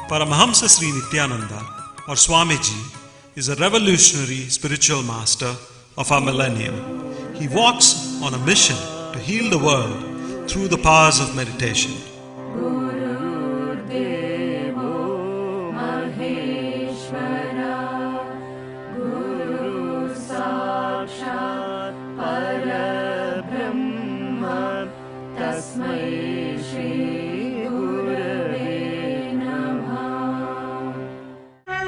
Paramahamsa Sri Nityananda, or Swamiji, is a revolutionary spiritual master of our millennium. He walks on a mission to heal the world through the powers of meditation.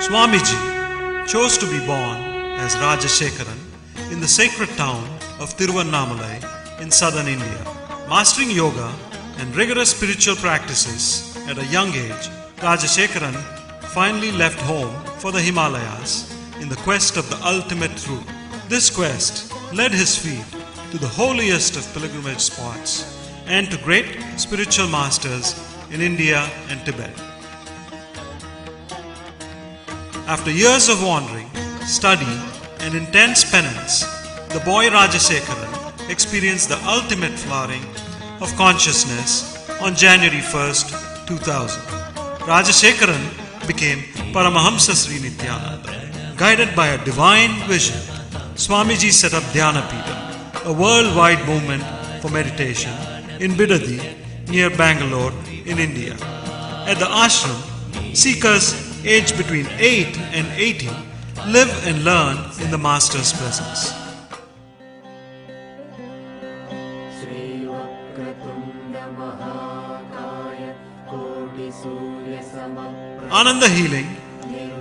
Swamiji chose to be born as Rajashekaran in the sacred town of Tiruvannamalai in southern India. Mastering yoga and rigorous spiritual practices at a young age, Rajashekaran finally left home for the Himalayas in the quest of the ultimate truth. This quest led his feet to the holiest of pilgrimage spots and to great spiritual masters in India and Tibet. After years of wandering, study, and intense penance, the boy Rajashekaran experienced the ultimate flowering of consciousness on January 1st, 2000. Rajashekaran became Paramahamsa Sri Nityananda. Guided by a divine vision, Swamiji set up Dhyanapitham, a worldwide movement for meditation in Bidadi near Bangalore in India. At the ashram, seekers aged between 8 and 80 live and learn in the Master's presence. Ananda Healing,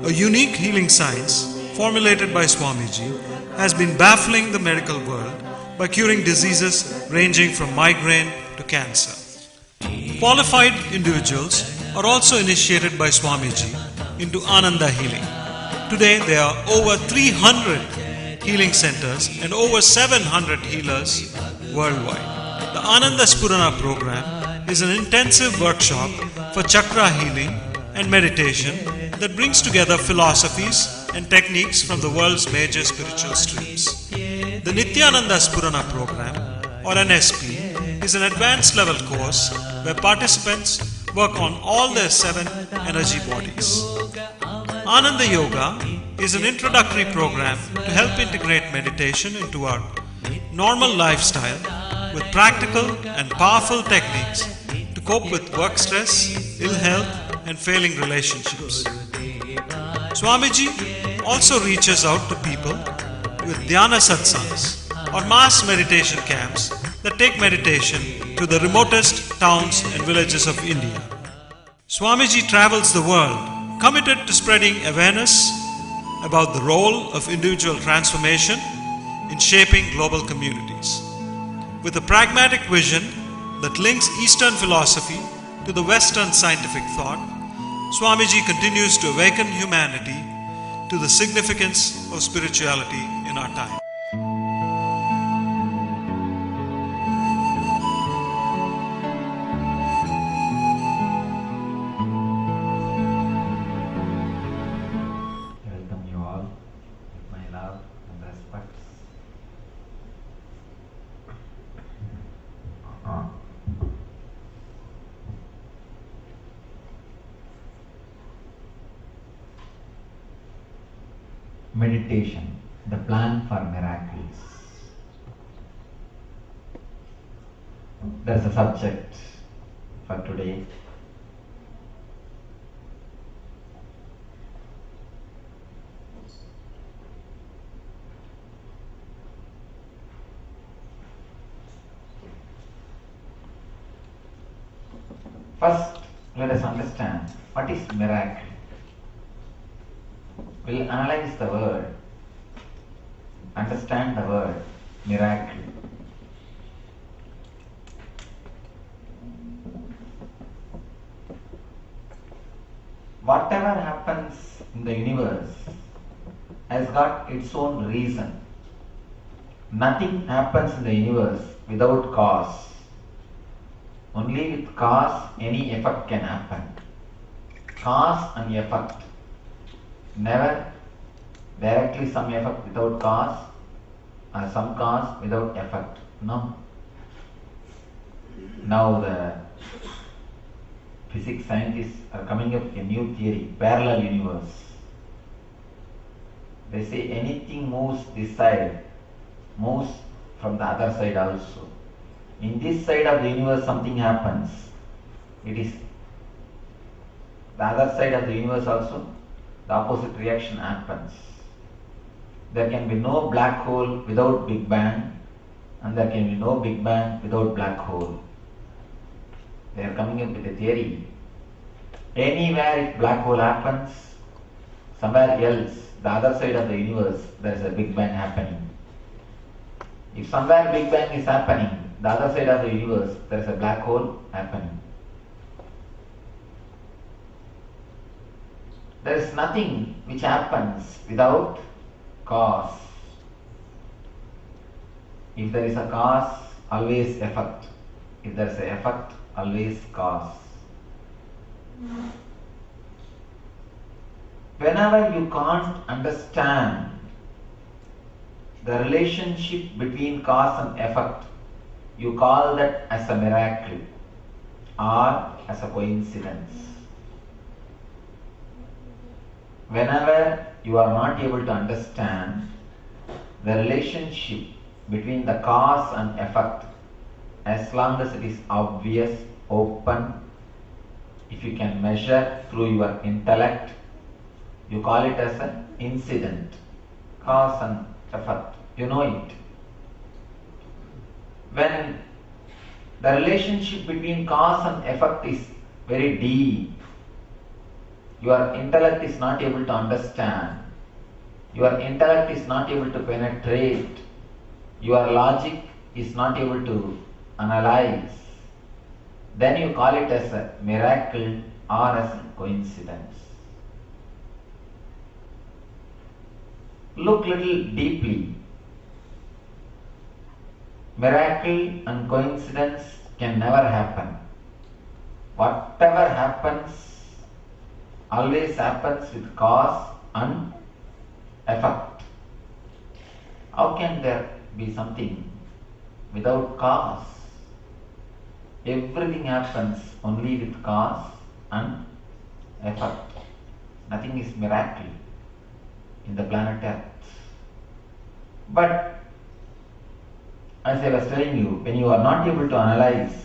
a unique healing science formulated by Swamiji, has been baffling the medical world by curing diseases ranging from migraine to cancer. Qualified individuals are also initiated by Swamiji into Ananda Healing. Today there are over 300 healing centers and over 700 healers worldwide. The Ananda Spurana program is an intensive workshop for chakra healing and meditation that brings together philosophies and techniques from the world's major spiritual streams. The Nityananda Spurana program, or NSP, is an advanced level course where participants work on all their 7 energy bodies. Ananda Yoga is an introductory program to help integrate meditation into our normal lifestyle with practical and powerful techniques to cope with work stress, ill health, and failing relationships. Swamiji also reaches out to people with Dhyana Satsangs, or mass meditation camps that take meditation to the remotest towns and villages of India. Swamiji travels the world, committed to spreading awareness about the role of individual transformation in shaping global communities. With a pragmatic vision that links Eastern philosophy to the Western scientific thought, Swamiji continues to awaken humanity to the significance of spirituality in our time. Meditation, the plan for miracles. There's a subject for today. First, let us understand what is miracle. We'll analyze the word, understand the word miracle. whatever happens in the universe has got its own reason. Nothing happens in the universe without cause. Only with cause any effect can happen. Cause and effect. Never directly some effect without cause or some cause without effect. No. Now the physics scientists are coming up with a new theory, parallel universe. They say anything moves this side, moves from the other side also. In this side of the universe something happens. It is the other side of the universe also, the opposite reaction happens. There can be no black hole without Big Bang, and there can be no Big Bang without black hole. They are coming up with a theory. Anywhere if black hole happens, somewhere else, the other side of the universe, there is a Big Bang happening. If somewhere Big Bang is happening, the other side of the universe, there is a black hole happening. There is nothing which happens without cause. If there is a cause, always effect. If there is an effect, always cause. Whenever you can't understand the relationship between cause and effect, you call that as a miracle or as a coincidence. Whenever you are not able to understand the relationship between the cause and effect, as long as it is obvious, open, if you can measure through your intellect, you call it as an incident, cause and effect. You know it. When the relationship between cause and effect is very deep, your intellect is not able to understand, your intellect is not able to penetrate, your logic is not able to analyze, then you call it as a miracle or as a coincidence. Look little deeply. Miracle and coincidence can never happen. Whatever happens always happens with cause and effect. How can there be something without cause? Everything happens only with cause and effect. Nothing is miracle in the planet Earth. But as I was telling you, when you are not able to analyze,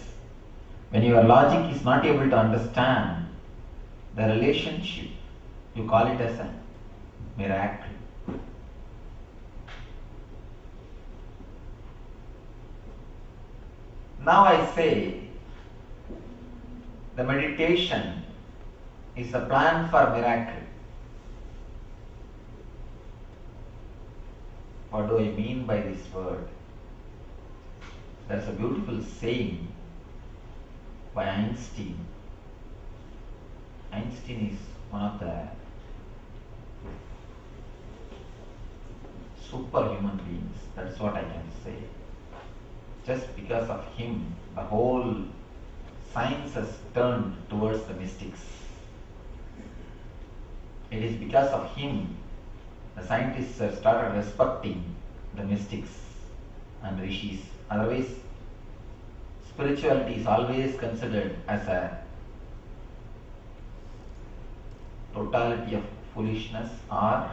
when your logic is not able to understand the relationship, you call it as a miracle. Now I say the meditation is a plan for miracle. What do I mean by this word? There's a beautiful saying by Einstein. Einstein is one of the superhuman beings. That's what I can say. Just because of him, the whole science has turned towards the mystics. It is because of him the scientists have started respecting the mystics and rishis. Otherwise, spirituality is always considered as a totality of foolishness, or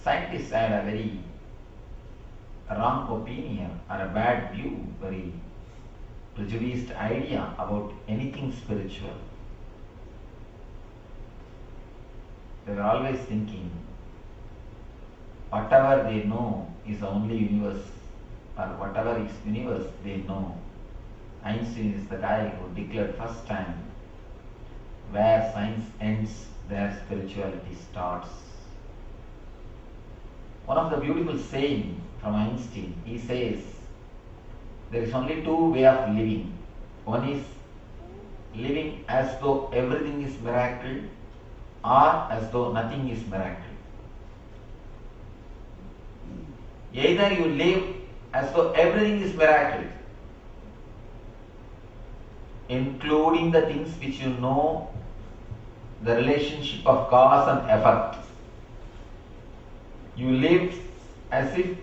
scientists had a very wrong opinion or a bad view, very prejudiced idea about anything spiritual. They were always thinking whatever they know is the only universe, or whatever is universe they know. Einstein is the guy who declared first time, where science ends, there spirituality starts. One of the beautiful saying from Einstein, he says, there is only two ways of living. One is living as though everything is miracle or as though nothing is miracle. Either you live as though everything is miracle, including the things which you know, the relationship of cause and effect. You live as if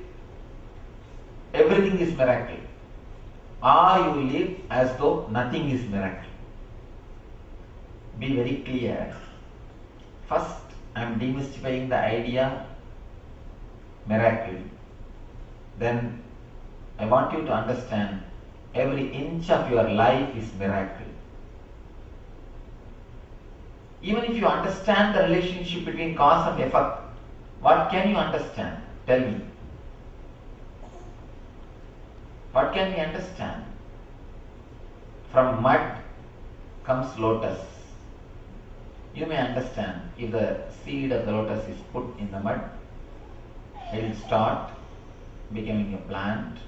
everything is miracle, or you live as though nothing is miracle. Be very clear. First, I am demystifying the idea miracle. Then I want you to understand every inch of your life is miracle. Even if you understand the relationship between cause and effect, what can you understand? Tell me. What can we understand? From mud comes lotus. You may understand, if the seed of the lotus is put in the mud, it will start becoming a plant,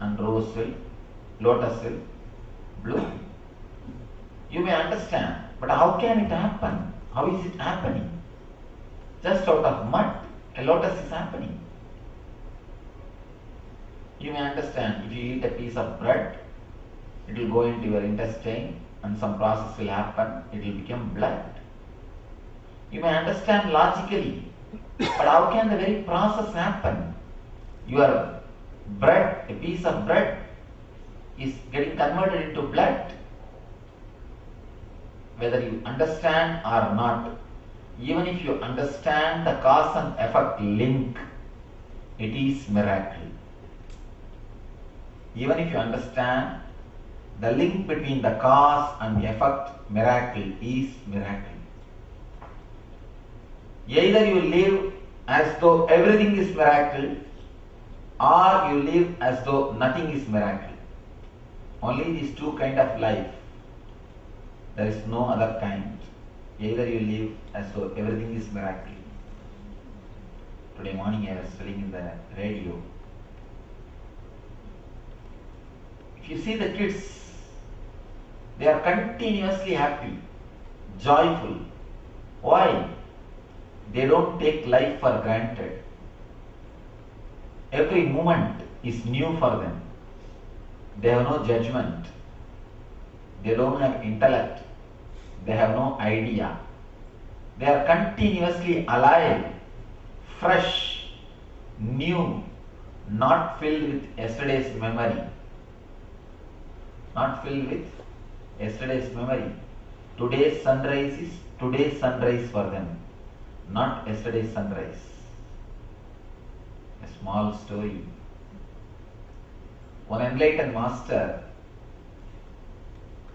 and rose will, lotus will bloom. You may understand, but how can it happen? How is it happening? Just out of mud, a lotus is happening. You may understand, if you eat a piece of bread, it will go into your intestine and some process will happen, it will become blood. You may understand logically, but how can the very process happen? Your bread, a piece of bread, is getting converted into blood. Whether you understand or not, even if you understand the cause and effect link, it is miracle. Even if you understand the link between the cause and the effect, miracle is miracle. Either you live as though everything is miracle, or you live as though nothing is miracle. Only these two kind of life. There is no other kind. Either you live as though everything is miracle. Today morning I was telling in the radio, if you see the kids, they are continuously happy, joyful. Why? They don't take life for granted. Every moment is new for them. They have no judgment. They don't have intellect. They have no idea. They are continuously alive, fresh, new, not filled with yesterday's memory. Not filled with yesterday's memory. Today's sunrise is today's sunrise for them, not yesterday's sunrise. A small story. One enlightened master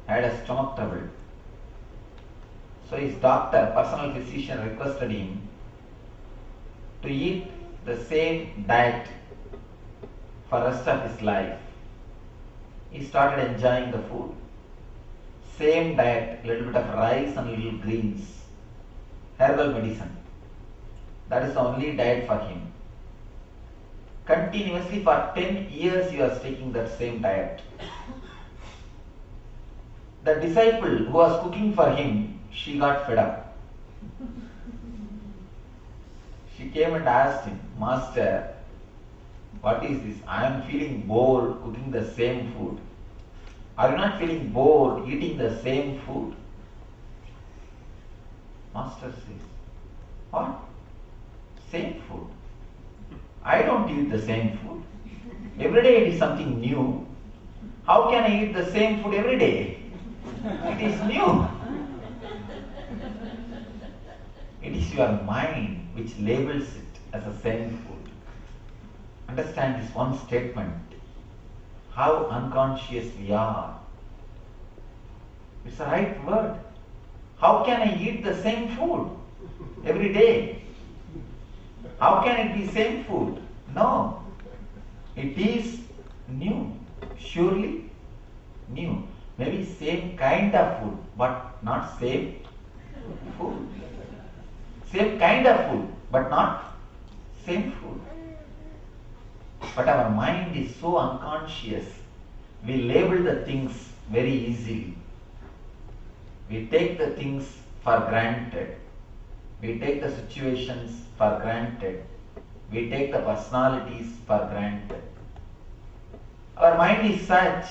had a stomach trouble. So his doctor, personal physician, requested him to eat the same diet for rest of his life. He started enjoying the food. Same diet, little bit of rice and little greens, herbal medicine. That is the only diet for him. Continuously for 10 years he was taking that same diet. The disciple who was cooking for him, she got fed up. She came and asked him, Master, what is this? I am feeling bored cooking the same food. Are you not feeling bored eating the same food? Master says, what? Same food. I don't eat the same food. Every day it is something new. How can I eat the same food every day? It is new. It is your mind which labels it as the same food. Understand this one statement. How unconscious we are. It's the right word. How can I eat the same food every day? How can it be same food? No. It is new. Surely new. Maybe same kind of food, but not same food. Same kind of food, but not same food. But our mind is so unconscious. We label the things very easily. We take the things for granted. We take the situations for granted. We take the personalities for granted. Our mind is such,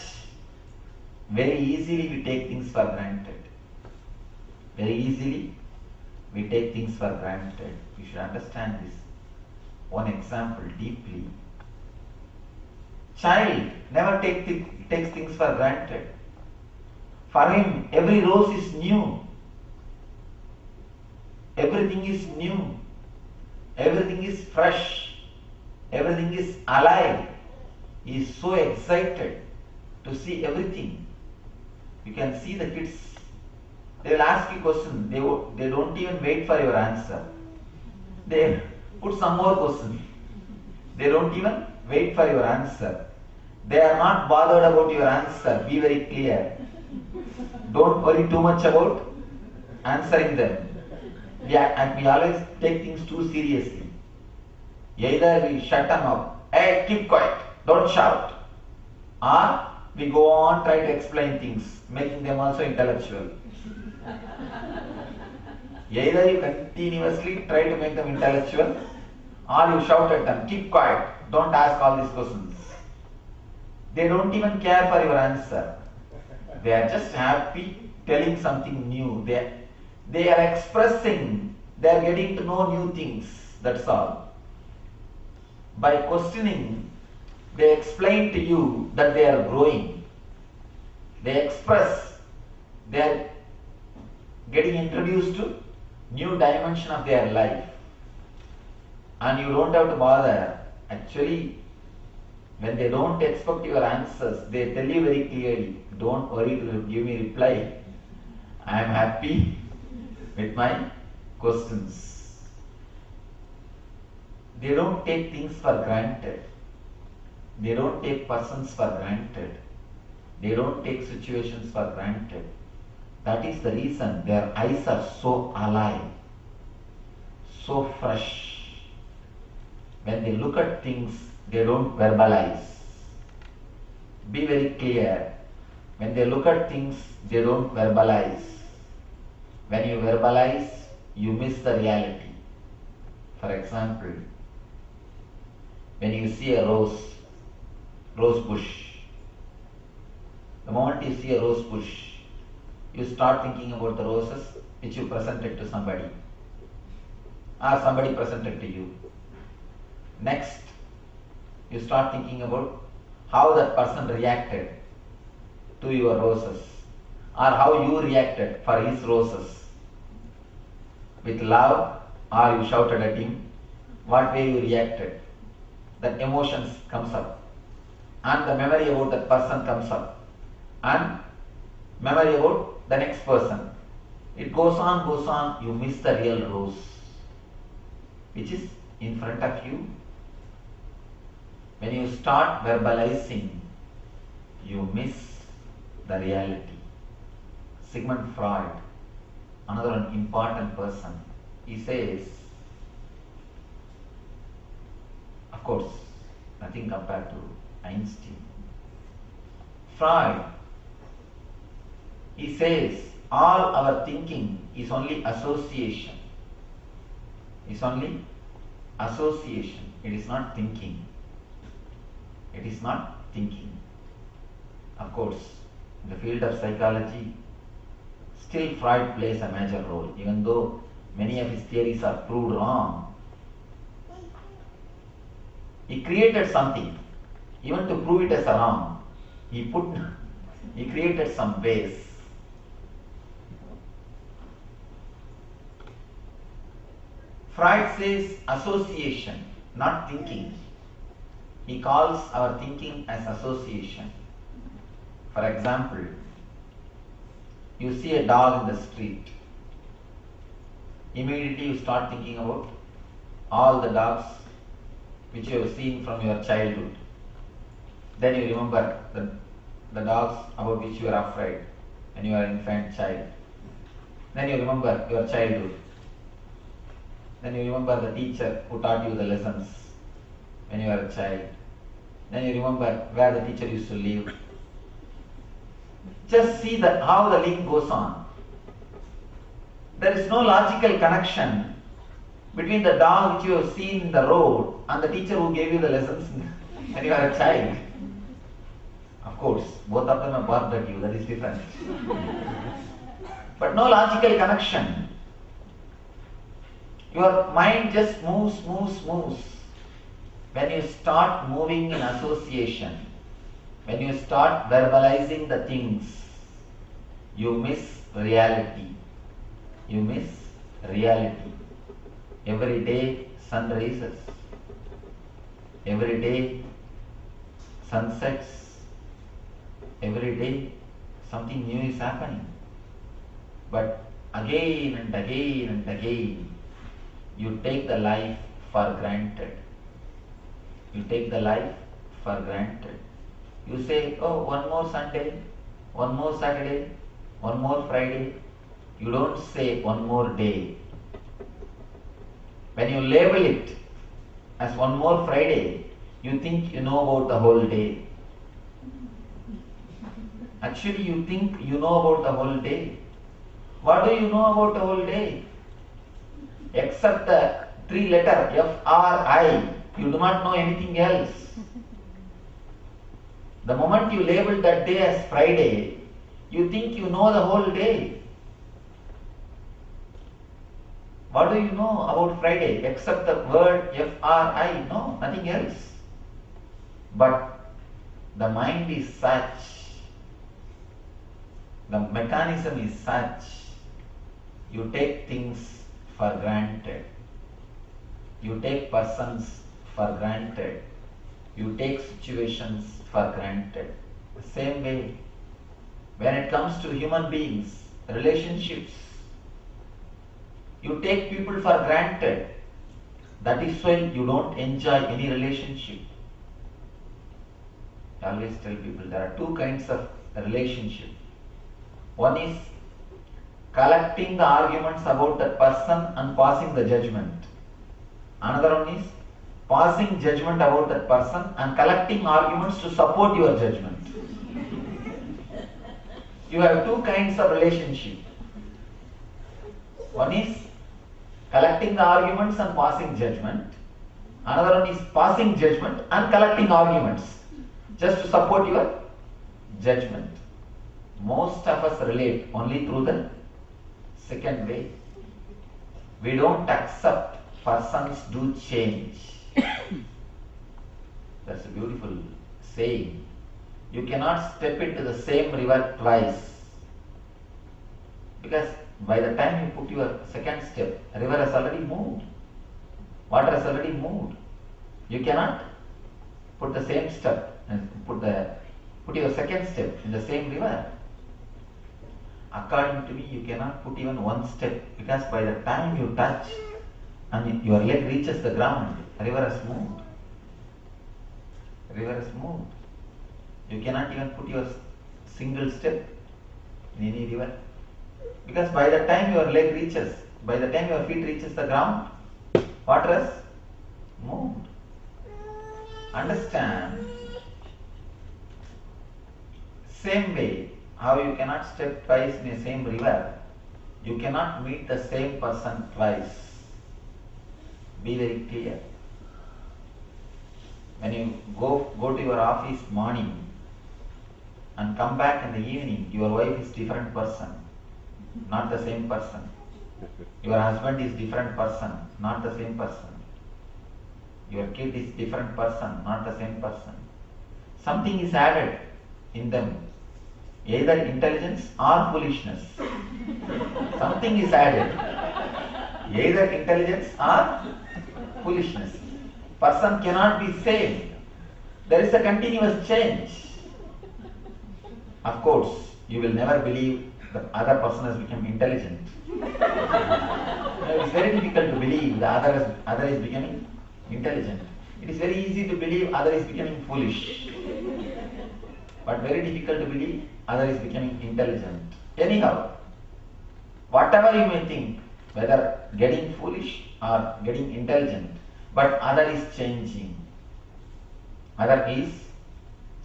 very easily we take things for granted. Very easily we take things for granted. You should understand this. One example deeply. Child never takes things for granted. For him, every rose is new. Everything is new. Everything is fresh. Everything is alive. He is so excited to see everything. You can see the kids. They will ask you a question. They don't even wait for your answer. They put some more question. They don't even wait for your answer. They are not bothered about your answer. Be very clear. Don't worry too much about answering them. We always take things too seriously. Either we shut them up, hey, keep quiet, don't shout. Or we go on try to explain things, making them also intellectual. Either you continuously try to make them intellectual, or you shout at them, keep quiet, don't ask all these questions. They don't even care for your answer. They are just happy telling something new. They are expressing, they are getting to know new things, that's all. By questioning, they explain to you that they are growing. They express, they are getting introduced to new dimension of their life. And you don't have to bother. Actually, when they don't expect your answers, they tell you very clearly, don't worry to give me reply. I am happy with my questions. They don't take things for granted. They don't take persons for granted. They don't take situations for granted. That is the reason their eyes are so alive, so fresh. When they look at things, they don't verbalize. Be very clear. When they look at things, they don't verbalize. When you verbalize, you miss the reality. For example, when you see a rose bush, the moment you see a rose bush, you start thinking about the roses which you presented to somebody, or somebody presented to you. Next, you start thinking about how that person reacted to your roses, or how you reacted for his roses. With love, or you shouted at him, what way you reacted. That emotions comes up, and the memory about that person comes up, and memory about the next person. It goes on, you miss the real rose which is in front of you. When you start verbalizing, you miss the reality. Sigmund Freud, another important person, he says, of course, nothing compared to Einstein. Freud, he says, all our thinking is only association. It's only association. It is not thinking. It is not thinking. Of course, in the field of psychology, still Freud plays a major role, even though many of his theories are proved wrong. He created something, even to prove it as a wrong. He created some base. Freud says association, not thinking. He calls our thinking as association. For example, you see a dog in the street. Immediately you start thinking about all the dogs which you have seen from your childhood. Then you remember the dogs about which you are afraid when you are an infant child. Then you remember your childhood. Then you remember the teacher who taught you the lessons when you were a child. Then you remember where the teacher used to live. Just see how the link goes on. There is no logical connection between the dog which you have seen in the road and the teacher who gave you the lessons when you are a child. Of course, both of them have barked at you, that is different. But no logical connection. Your mind just moves. When you start moving in association, when you start verbalizing the things, you miss reality. You miss reality. Every day sun rises. Every day sun sets. Every day something new is happening. But again and again, you take the life for granted. You take the life for granted. You say, oh, one more Sunday, one more Saturday, one more Friday. You don't say one more day. When you label it as one more Friday, you think you know about the whole day. Actually, you think you know about the whole day. What do you know about the whole day? Except the three letter F-R-I, you do not know anything else. The moment you label that day as Friday, you think you know the whole day. What do you know about Friday except the word F-R-I? No, nothing else. But the mind is such, the mechanism is such, you take things for granted. You take persons for granted. You take situations for granted. The same way, when it comes to human beings, relationships, you take people for granted. That is why you don't enjoy any relationship. I always tell people there are two kinds of relationship. One is collecting the arguments about that person and passing the judgment. Another one is passing judgment about that person and collecting arguments to support your judgment. You have two kinds of relationship. One is collecting the arguments and passing judgment. Another one is passing judgment and collecting arguments just to support your judgment. Most of us relate only through the second way. We don't accept persons do change. That's a beautiful saying. You cannot step into the same river twice. Because by the time you put your second step, river has already moved. Water has already moved. You cannot put the same step and put your second step in the same river. According to me, you cannot put even one step, because by the time you touch and your leg reaches the ground, the river has moved. The river has moved. You cannot even put your single step in any river, because by the time your leg reaches, by the time your feet reaches the ground, water has moved. Understand? Same way, how you cannot step twice in the same river, you cannot meet the same person twice. Be very clear. When you go to your office morning and come back in the evening, your wife is different person, not the same person. Your husband is different person, not the same person. Your kid is different person, not the same person. Something is added in them, either intelligence or foolishness. Something is added, either intelligence or foolishness. Person cannot be same. There is a continuous change. Of course, you will never believe the other person has become intelligent. It is very difficult to believe the other is becoming intelligent. It is very easy to believe other is becoming foolish, but very difficult to believe other is becoming intelligent. Anyhow, whatever you may think, whether getting foolish or getting intelligent, but other is changing. Other is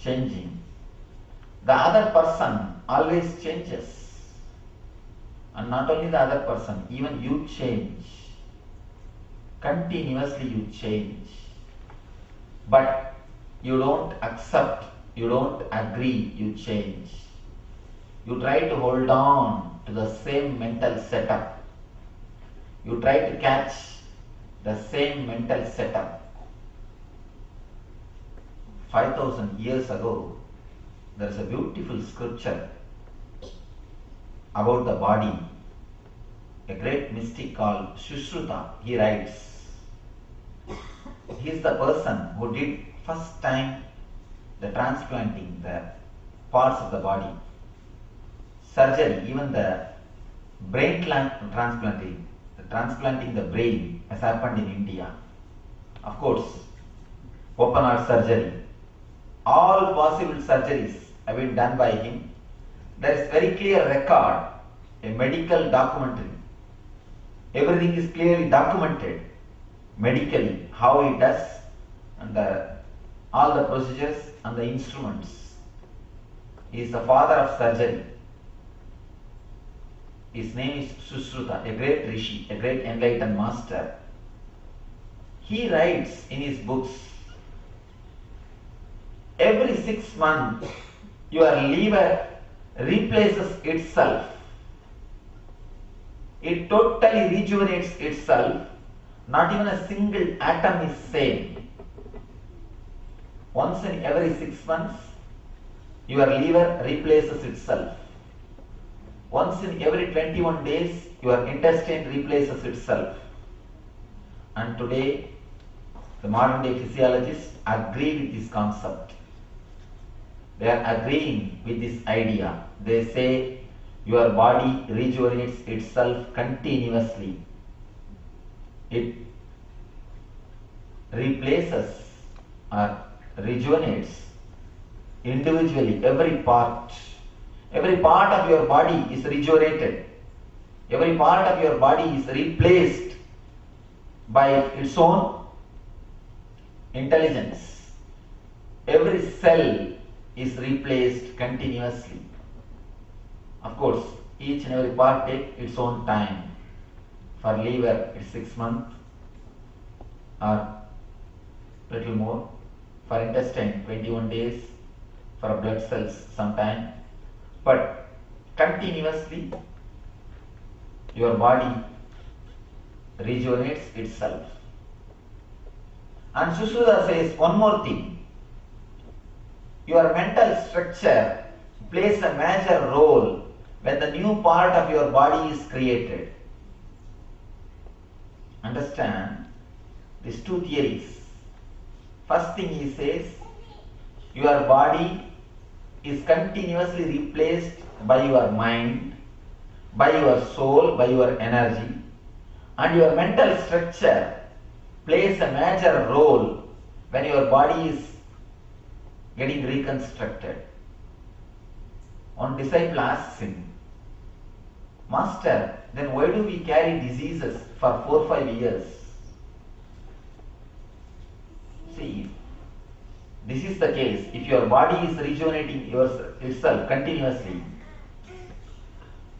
changing. The other person always changes. And not only the other person, even you change. Continuously you change. But you don't accept, you don't agree, you change. You try to hold on to the same mental setup. You try to catch the same mental setup. 5,000 years ago, there is a beautiful scripture about the body. A great mystic called Sushruta, he writes, he is the person who did first time the transplanting the parts of the body. Surgery, even the brain transplanting the brain has happened in India. Of course, open heart surgery. All possible surgeries have been done by him. There is very clear record, a medical documentary. Everything is clearly documented medically, how he does, and all the procedures and the instruments. He is the father of surgery. His name is Sushruta, a great rishi, a great enlightened master. He writes in his books, every 6 months your liver replaces itself. It totally rejuvenates itself. Not even a single atom is same. Once in every 6 months, your liver replaces itself. Once in every 21 days, your intestine replaces itself. And today, the modern day physiologists agree with this concept. They are agreeing with this idea. They say your body rejuvenates itself continuously. It replaces or rejuvenates individually every part. Every part of your body is rejuvenated. Every part of your body is replaced by its own intelligence. Every cell is replaced continuously. Of course, each and every part takes its own time. For liver, it's 6 months or little more. For intestine, 21 days. For blood cells, some time. But continuously, your body rejuvenates itself. And Sushruta says one more thing. Your mental structure plays a major role when the new part of your body is created. Understand these two theories. First thing he says, your body is continuously replaced by your mind, by your soul, by your energy, and your mental structure plays a major role when your body is getting reconstructed. One disciple asks him, Master, then why do we carry diseases for 4-5 years? See, this is the case. If your body is rejuvenating itself continuously,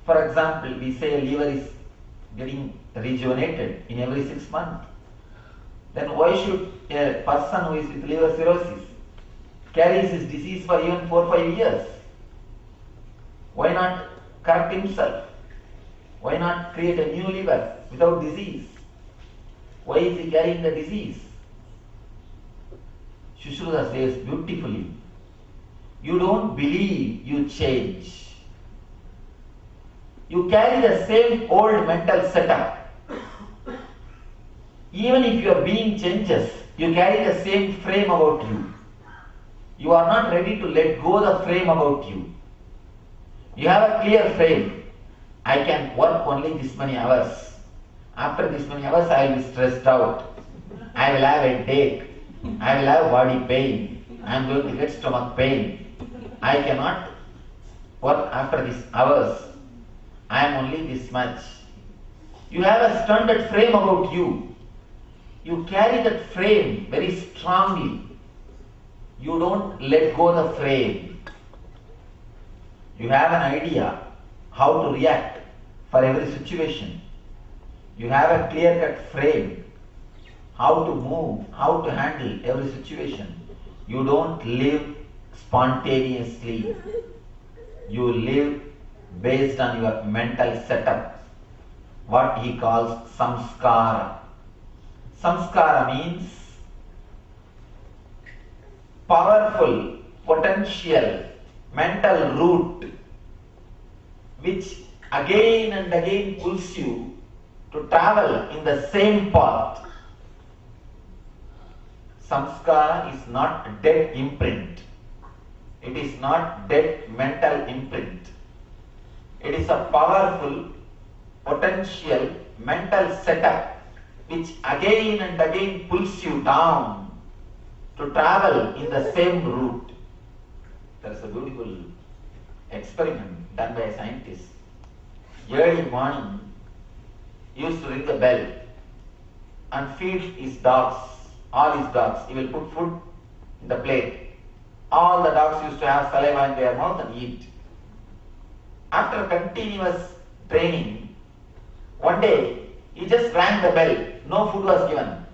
for example, we say liver is getting rejuvenated in every 6 months, then why should a person who is with liver cirrhosis carries his disease for even 4-5 years? Why not correct himself? Why not create a new liver without disease? Why is he carrying the disease? Sushruta says beautifully, you don't believe you change. You carry the same old mental setup. Even if your being changes, you carry the same frame about you. You are not ready to let go the frame about you. You have a clear frame. I can work only this many hours. After this many hours, I will be stressed out. I will have a headache. I will have body pain. I am going to get stomach pain. I cannot work after these hours. I am only this much. You have a standard frame about you. You carry that frame very strongly. You don't let go the frame. You have an idea how to react for every situation. You have a clear-cut frame, how to move, how to handle every situation. You don't live spontaneously. You live based on your mental setup, what he calls samskara. Samskara means powerful, potential, mental root which again and again pulls you to travel in the same path. Samskara is not dead imprint. It is not dead mental imprint. It is a powerful, potential, mental setup which again and again pulls you down to travel in the same route. There is a beautiful experiment done by a scientist. Early morning, he used to ring the bell and feed his dogs, all his dogs. He will put food in the plate. All the dogs used to have saliva in their mouth and eat. After continuous training, one day he just rang the bell. No food was given.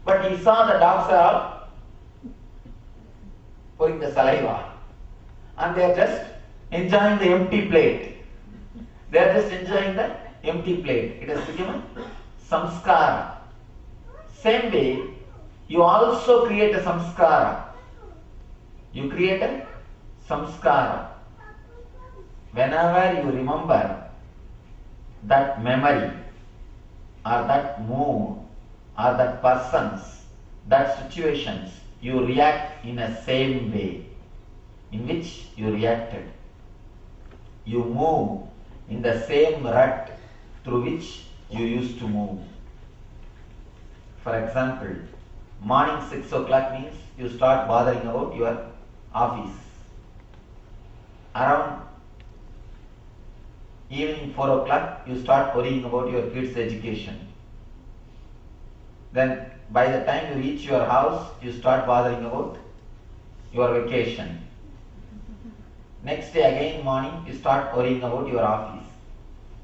But he saw the dogs are all pouring the saliva. And they are just enjoying the empty plate. They are just enjoying the empty plate. It has become a samskara. Same way, you also create a samskara. You create a samskara. Whenever you remember that memory or that mood or that persons, that situations, you react in a same way in which you reacted. You move in the same rut through which you used to move. For example, morning 6 o'clock means you start bothering about your office. Around evening 4 o'clock, you start worrying about your kids' education. Then by the time you reach your house, you start bothering about your vacation. Next day again morning, you start worrying about your office.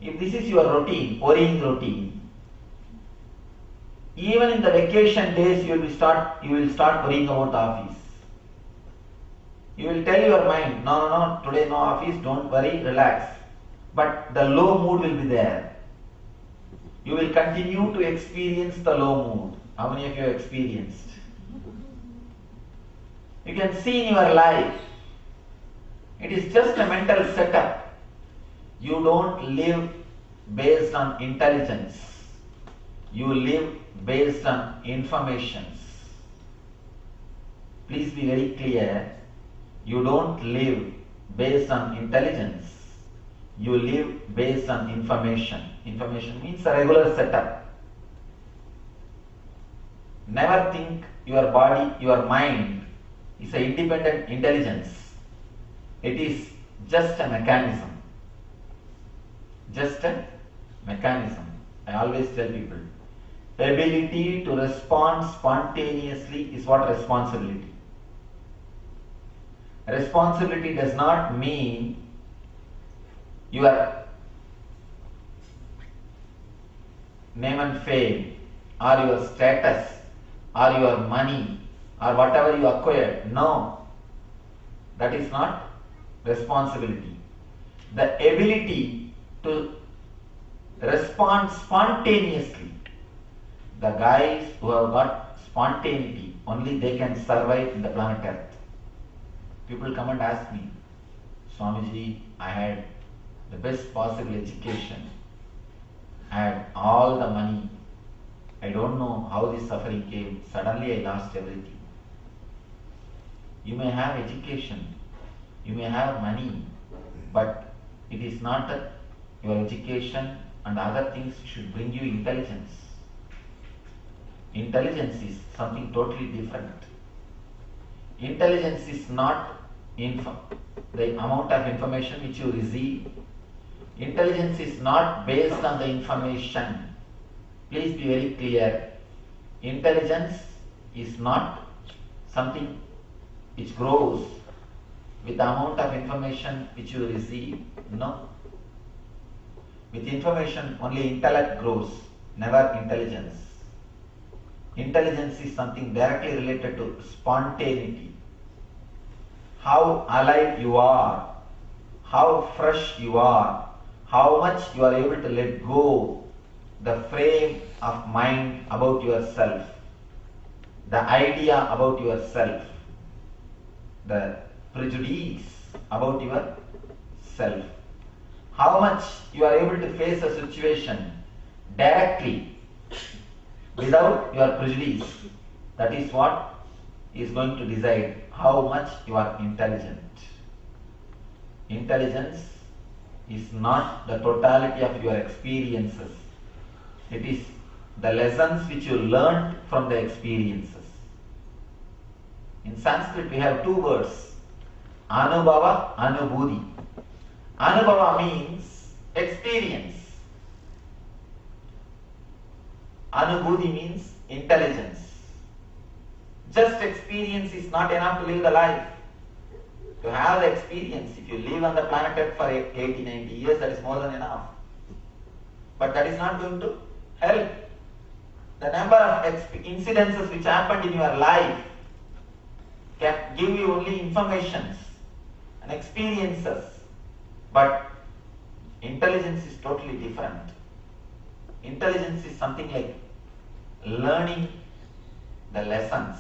If this is your routine, worrying routine, even in the vacation days you will start worrying about the office. You will tell your mind, no, today no office, don't worry, relax. But the low mood will be there. You will continue to experience the low mood. How many of you have experienced? You can see in your life, it is just a mental setup. You don't live based on intelligence. You live based on informations. Please be very clear. You don't live based on intelligence. You live based on information. Information means a regular setup. Never think your body, your mind is an independent intelligence. It is just a mechanism. Just a mechanism. I always tell people, ability to respond spontaneously is what responsibility. Responsibility does not mean your name and fame or your status or your money or whatever you acquired. No, that is not responsibility. The ability to respond spontaneously. The guys who have got spontaneity, only they can survive in the planet Earth. People come and ask me, Swamiji, I had the best possible education. I had all the money. I don't know how this suffering came. Suddenly I lost everything. You may have education, you may have money, but it is not that your education and other things should bring you intelligence. Intelligence is something totally different. Intelligence is not the amount of information which you receive. Intelligence is not based on the information. Please be very clear. Intelligence is not something which grows with the amount of information which you receive. No. With information, only intellect grows, never intelligence. Intelligence is something directly related to spontaneity. How alive you are, how fresh you are, how much you are able to let go the frame of mind about yourself, the idea about yourself, the prejudice about yourself. How much you are able to face a situation directly without your prejudice. That is what is going to decide how much you are intelligent. Intelligence is not the totality of your experiences. It is the lessons which you learned from the experiences. In Sanskrit we have two words, Anubhava, Anubhuti. Anubhava means experience. Anubhuti means intelligence. Just experience is not enough to live the life. To have the experience, if you live on the planet Earth for 80, 90 years, that is more than enough. But that is not going to help. The number of incidences which happened in your life can give you only informations and experiences. But intelligence is totally different. Intelligence is something like learning the lessons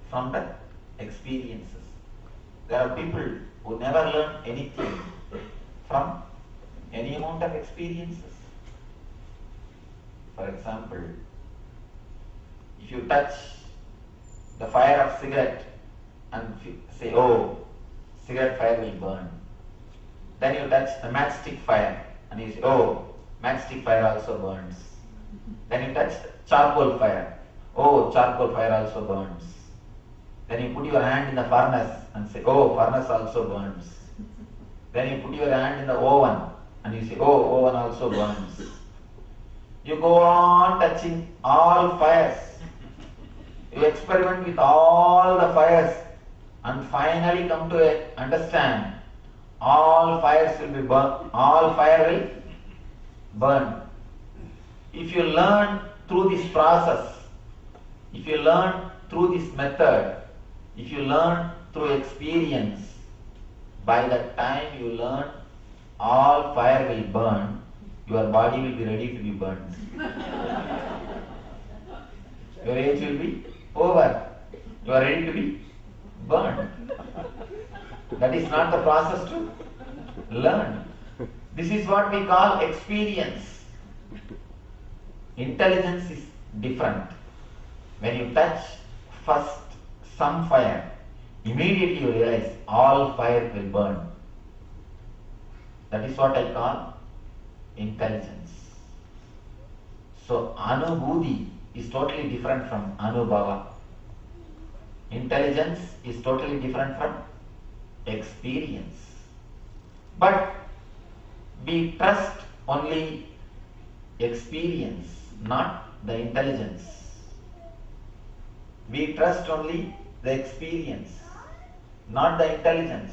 from the experiences. There are people who never learn anything from any amount of experiences. For example, if you touch the fire of cigarette and say, oh, cigarette fire will burn. Then you touch the matchstick fire and you say, oh, matchstick fire also burns. Then you touch charcoal fire. Oh, charcoal fire also burns. Then you put your hand in the furnace and say, oh, furnace also burns. Then you put your hand in the oven and you say, oh, oven also burns. You go on touching all fires. You experiment with all the fires and finally come to understand all fires will be burned. All fire will burn. If you learn through this process, if you learn through this method, if you learn through experience, by the time you learn all fire will burn, your body will be ready to be burned. Your age will be over. You are ready to be burned. That is not the process to learn. This is what we call experience. Intelligence is different. When you touch first some fire, immediately you realize all fire will burn. That is what I call intelligence. So Anubhuti is totally different from Anubhava. Intelligence is totally different from experience. But we trust only experience, not the intelligence. We trust only the experience, not the intelligence.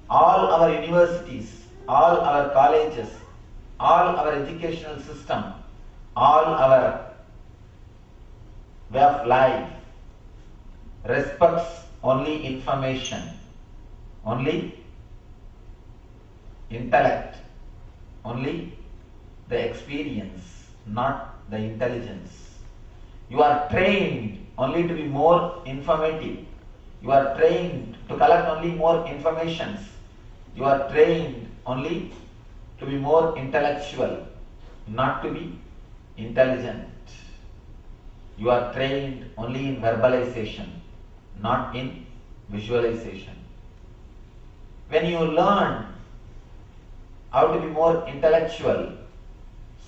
All our universities, all our colleges, all our educational system, all our way of life respects only information, only intellect, only the experience, not the intelligence. You are trained only to be more informative. You are trained to collect only more informations. You are trained only to be more intellectual, not to be intelligent. You are trained only in verbalization, not in visualization. When you learn how to be more intellectual,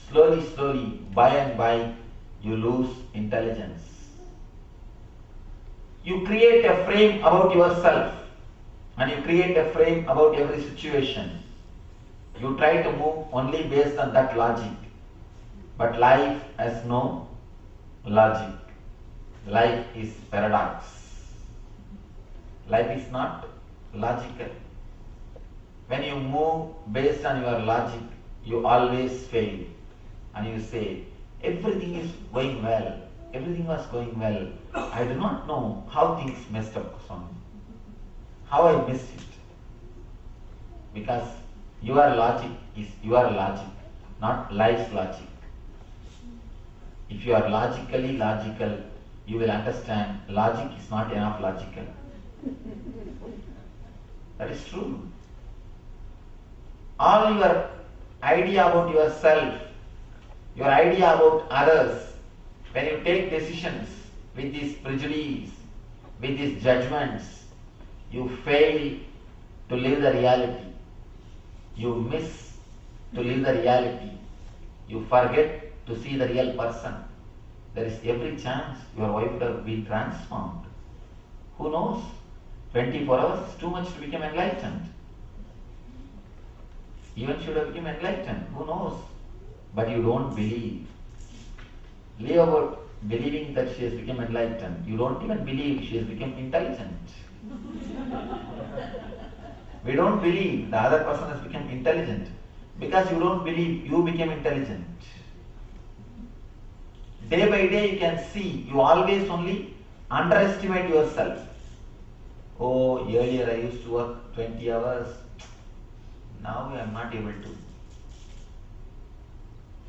slowly, by and by, you lose intelligence. You create a frame about yourself and you create a frame about every situation. You try to move only based on that logic. But life has no logic. Life is paradox. Life is not logical. When you move based on your logic, you always fail. And you say, everything is going well. Everything was going well. I do not know how things messed up, Swami. How I missed it. Because your logic is your logic, not life's logic. If you are logically logical, you will understand logic is not enough logical. That is true. All your idea about yourself, your idea about others, when you take decisions with these prejudice, with these judgments, you fail to live the reality. You miss to live the reality. You forget to see the real person. There is every chance your wife would have been transformed. Who knows? 24 hours is too much to become enlightened. Even should have become enlightened. Who knows? But you don't believe. Leave about believing that she has become enlightened. You don't even believe she has become intelligent. We don't believe the other person has become intelligent because you don't believe you became intelligent. Day by day you can see, you always only underestimate yourself. Oh, earlier I used to work 20 hours. Now I am not able to.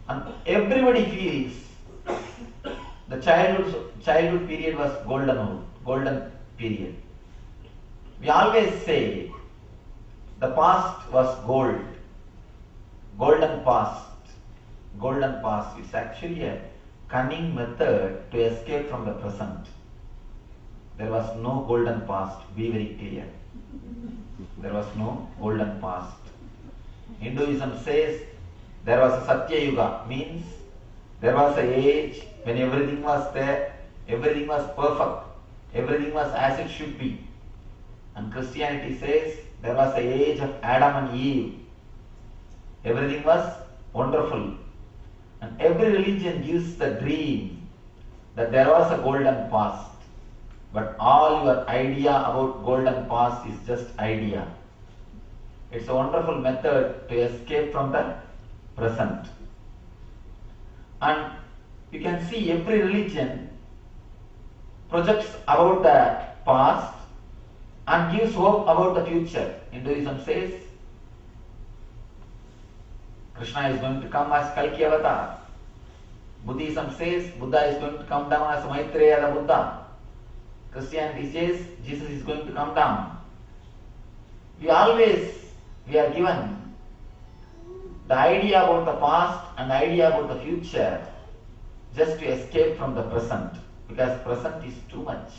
And everybody feels the childhood period was golden period. We always say the past was gold. Golden past. Golden past. It's actually a cunning method to escape from the present. There was no golden past. Be very clear. There was no golden past. Hinduism says there was a Satya Yuga, means there was an age when everything was there, everything was perfect, everything was as it should be. And Christianity says there was an age of Adam and Eve. Everything was wonderful. And every religion gives the dream that there was a golden past. But all your idea about golden past is just idea. It's a wonderful method to escape from the present. And you can see every religion projects about the past and gives hope about the future. Hinduism says Krishna is going to come as Kalki Avatar. Buddhism says Buddha is going to come down as Maitreya the Buddha. Christianity says Jesus is going to come down. We are given the idea about the past and the idea about the future just to escape from the present, because present is too much.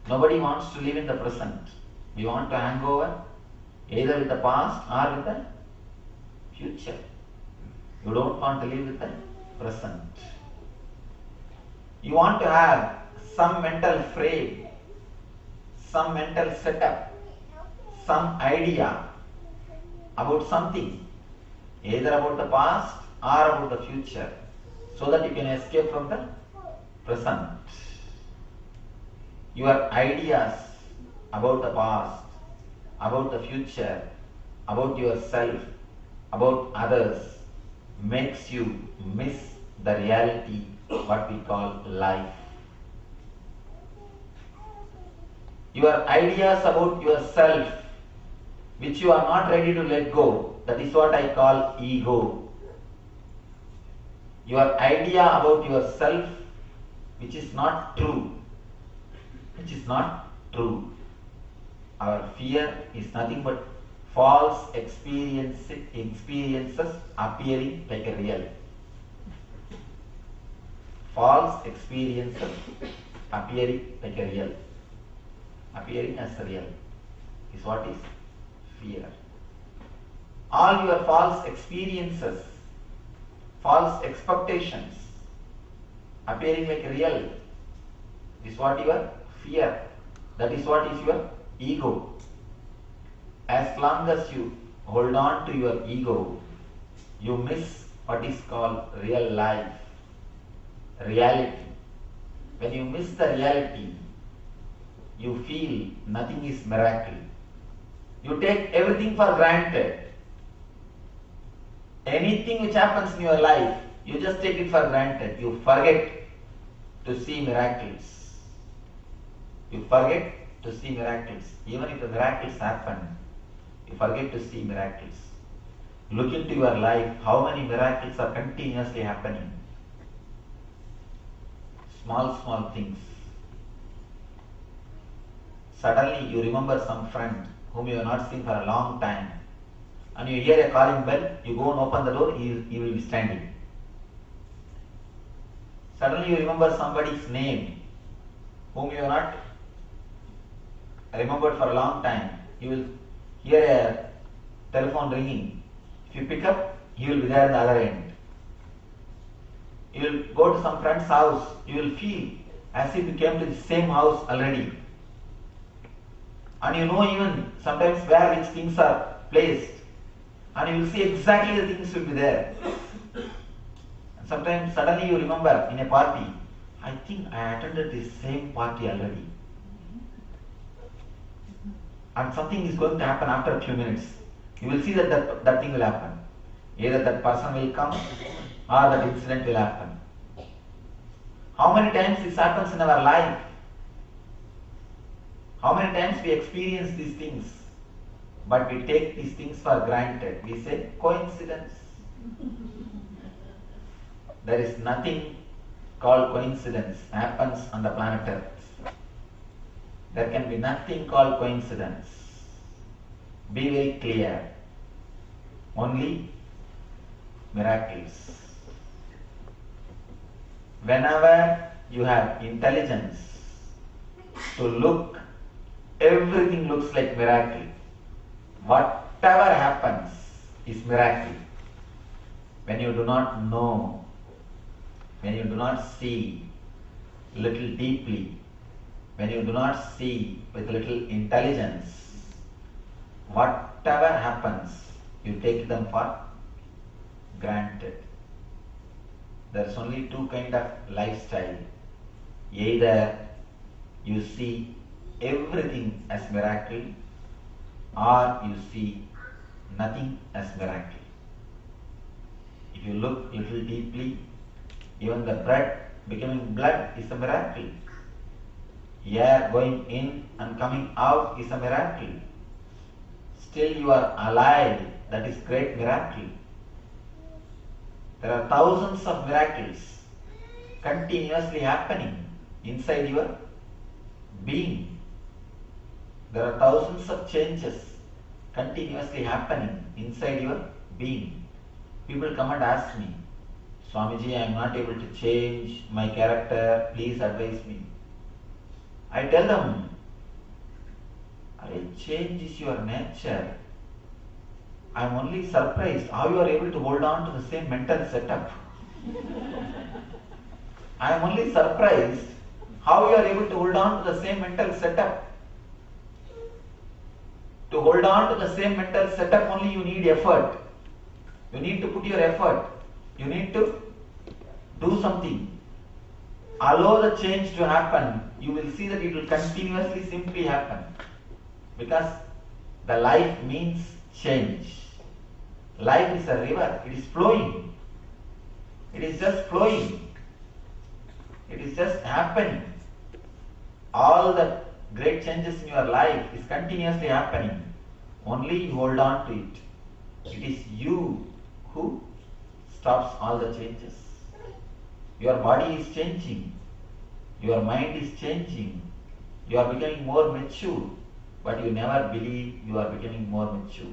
Nobody wants to live in the present. We want to hang over either with the past or with the future. You don't want to live with the present. You want to have some mental frame, some mental setup, some idea about something, either about the past or about the future, so that you can escape from the present. Your ideas about the past, about the future, about yourself, about others, makes you miss the reality, what we call life. Your ideas about yourself, which you are not ready to let go, that is what I call ego. Your idea about yourself, which is not true, Our fear is nothing but false experiences appearing like a real. False experiences appearing like a real. Appearing as real is what is fear. All your false experiences, false expectations appearing like real is what your fear. That is what is your ego. As long as you hold on to your ego, you miss what is called real life, reality. When you miss the reality, you feel nothing is miracle. You take everything for granted. Anything which happens in your life, you just take it for granted. You forget to see miracles. You forget to see miracles. Even if the miracles happen, you forget to see miracles. Look into your life, how many miracles are continuously happening. Small things. Suddenly you remember some friend whom you have not seen for a long time, and you hear a calling bell, you go and open the door, he will be standing. Suddenly you remember somebody's name whom you have not remembered for a long time. You will hear a telephone ringing. If you pick up, he will be there at the other end. You will go to some friend's house, you will feel as if you came to the same house already. And you know even sometimes where which things are placed. And you will see exactly the things will be there. And sometimes suddenly you remember in a party, I think I attended this same party already. And something is going to happen after a few minutes. You will see that thing will happen. Either that person will come or that incident will happen. How many times this happens in our life? How many times we experience these things, but we take these things for granted. We say, coincidence. There is nothing called coincidence happens on the planet Earth. There can be nothing called coincidence. Be very clear. Only miracles. Whenever you have intelligence to look, everything looks like miracle. Whatever happens is miracle. When you do not know, when you do not see little deeply, when you do not see with little intelligence, whatever happens, you take them for granted. There is only two kind of lifestyle. Either you see everything as miracle, or you see nothing as miracle. If you look little deeply, even the bread becoming blood is a miracle. Air going in and coming out is a miracle. Still you are alive, that is great miracle. There are thousands of miracles continuously happening inside your being. There are thousands of changes continuously happening inside your being. People come and ask me, Swamiji, I am not able to change my character, please advise me. I tell them, change is your nature. I am only surprised how you are able to hold on to the same mental setup. I am only surprised how you are able to hold on to the same mental setup. To hold on to the same mental setup only you need effort. You need to put your effort. You need to do something. Allow the change to happen. You will see that it will continuously simply happen. Because the life means change. Life is a river. It is flowing. It is just flowing. It is just happening. All the great changes in your life is continuously happening. Only you hold on to it. It is you who stops all the changes. Your body is changing. Your mind is changing. You are becoming more mature, but you never believe you are becoming more mature.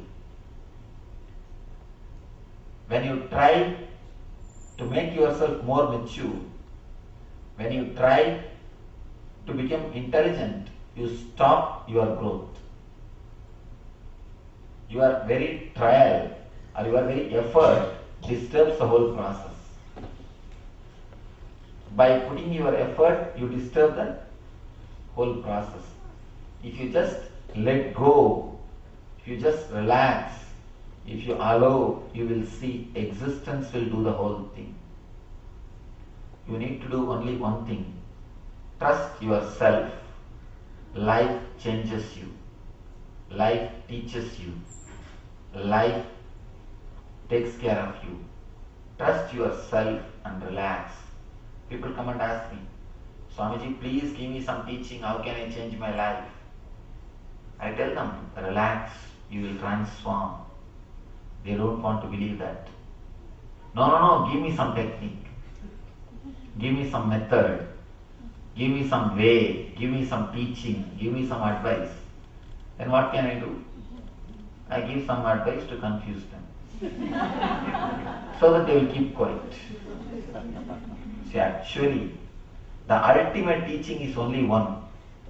When you try to make yourself more mature, when you try to become intelligent, you stop your growth. Your very trial or your very effort disturbs the whole process. By putting your effort, you disturb the whole process. If you just let go, if you just relax, if you allow, you will see existence will do the whole thing. You need to do only one thing. Trust yourself. Life changes you. Life teaches you. Life takes care of you. Trust yourself and relax. People come and ask me, Swamiji, please give me some teaching. How can I change my life? I tell them, relax, you will transform. They don't want to believe that. No, give me some technique. Give me some method. Give me some way. Give me some teaching. Give me some advice. Then what can I do? I give some advice to confuse them. So that they will keep quiet. See, actually, the ultimate teaching is only one.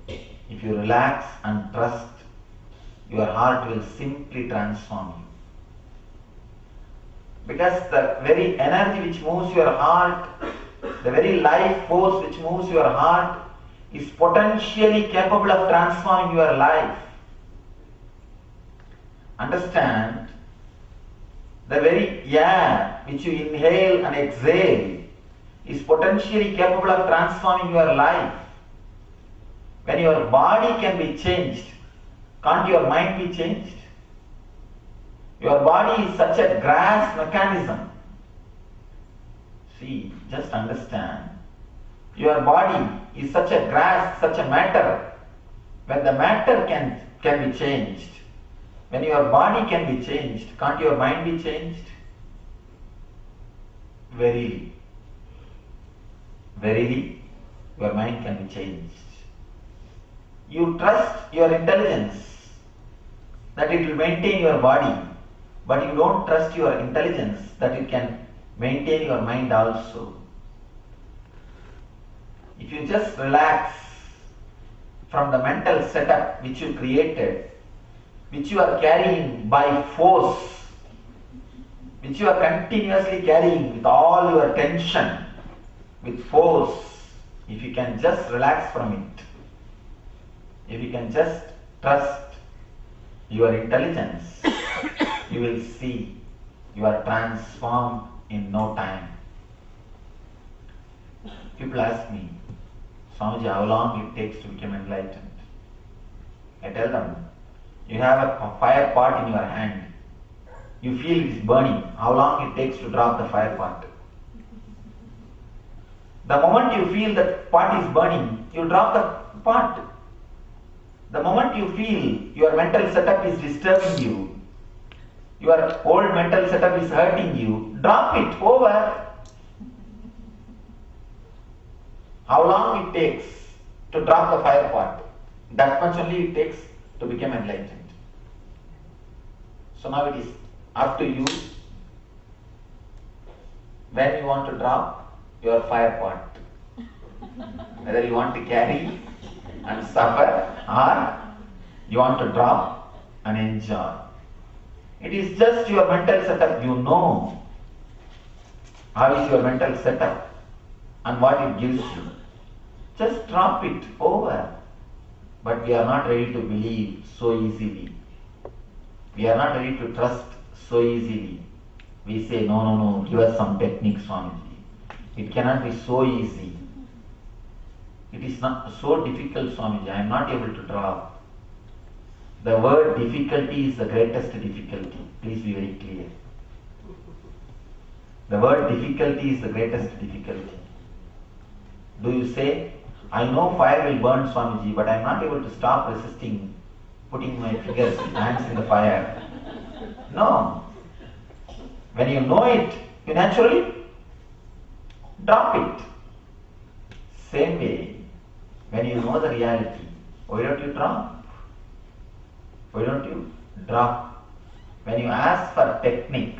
If you relax and trust, your heart will simply transform you. Because the very energy which moves your heart, the very life force which moves your heart is potentially capable of transforming your life. Understand, the very air which you inhale and exhale is potentially capable of transforming your life. When your body can be changed, can't your mind be changed? Your body is such a grass mechanism. See, just understand. Your body is such a grass, such a matter. When the matter can be changed, when your body can be changed, can't your mind be changed? Verily, your mind can be changed. You trust your intelligence that it will maintain your body, but you don't trust your intelligence that it can maintain your mind also. If you just relax from the mental setup which you created, which you are carrying by force, which you are continuously carrying with all your tension, with force, if you can just relax from it, if you can just trust your intelligence, you will see you are transformed in no time. People ask me, Swamiji, how long it takes to become enlightened? I tell them, you have a fire pot in your hand. You feel it is burning. How long it takes to drop the fire pot? The moment you feel that pot is burning, you drop the pot. The moment you feel your mental setup is disturbing you, your old mental setup is hurting you, drop it, over. How long it takes to drop the fire pot? That much only it takes to become enlightened. So now it is up to you when you want to drop your fire pot. Whether you want to carry and suffer or you want to drop and enjoy. It is just your mental setup. You know how is your mental setup and what it gives you. Just drop it, over. But we are not ready to believe so easily. We are not ready to trust so easily. We say, no, give us some technique, Swamiji. It cannot be so easy. It is not so difficult, Swamiji. I am not able to drop. The word difficulty is the greatest difficulty. Please be very clear. The word difficulty is the greatest difficulty. Do you say, I know fire will burn, Swamiji, but I am not able to stop resisting putting my fingers, hands in the fire? No. When you know it, you naturally drop it. Same way, when you know the reality, why don't you drop? Why don't you drop? When you ask for technique,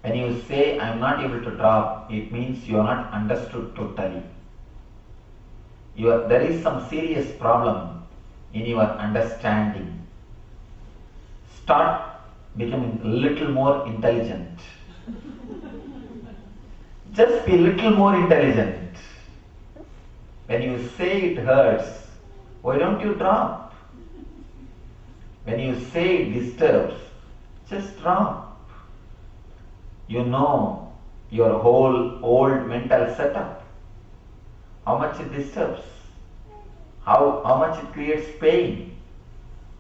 when you say, I am not able to drop, it means you are not understood totally. There is some serious problem in your understanding. Start becoming a little more intelligent. Just be a little more intelligent. When you say it hurts, why don't you drop? When you say it disturbs, just drop. You know your whole old mental setup. How much it disturbs, how much it creates pain,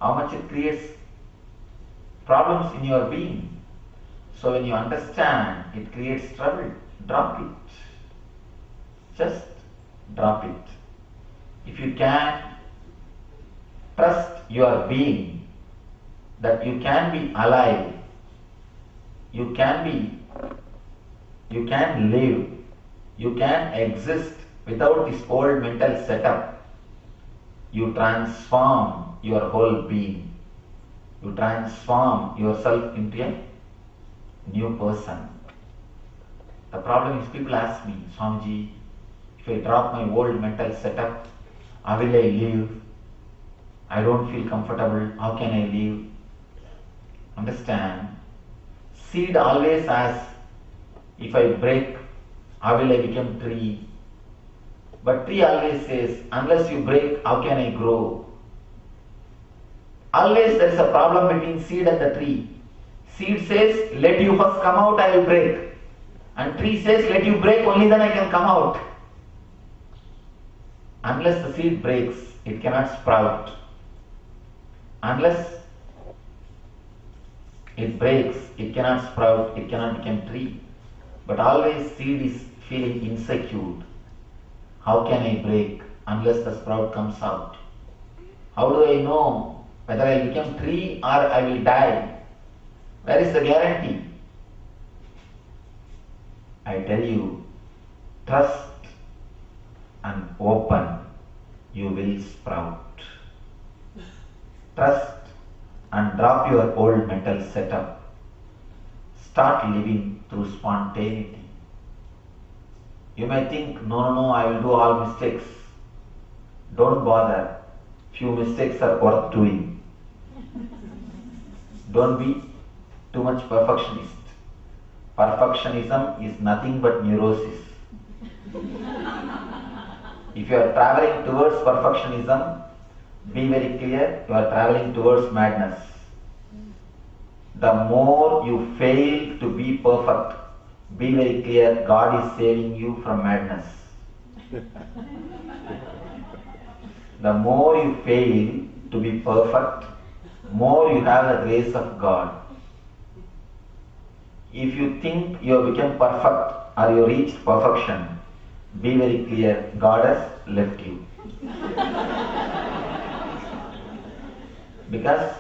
how much it creates problems in your being. So when you understand, it creates trouble. Drop it. Just drop it. If you can trust your being, that you can be alive, you can live, you can exist without this old mental setup, you transform your whole being. You transform yourself into a new person. The problem is, people ask me, Swamiji, if I drop my old mental setup, how will I live? I don't feel comfortable. How can I live? Understand? Seed always asks, if I break, how will I become tree? But tree always says, unless you break, how can I grow? Always there is a problem between seed and the tree. Seed says, let you first come out, I will break. And tree says, let you break, only then I can come out. Unless the seed breaks, it cannot sprout. Unless it breaks, it cannot sprout, it cannot become tree. But always seed is feeling insecure. How can I break unless the sprout comes out? How do I know whether I become tree or I will die? Where is the guarantee? I tell you, trust and open, you will sprout. Trust and drop your old mental setup. Start living through spontaneity. You may think, no, I will do all mistakes. Don't bother. Few mistakes are worth doing. Don't be too much perfectionist. Perfectionism is nothing but neurosis. If you are traveling towards perfectionism, be very clear, you are traveling towards madness. The more you fail to be perfect, be very clear, God is saving you from madness. The more you fail to be perfect, more you have the grace of God. If you think you have become perfect or you reached perfection, be very clear, God has left you. Because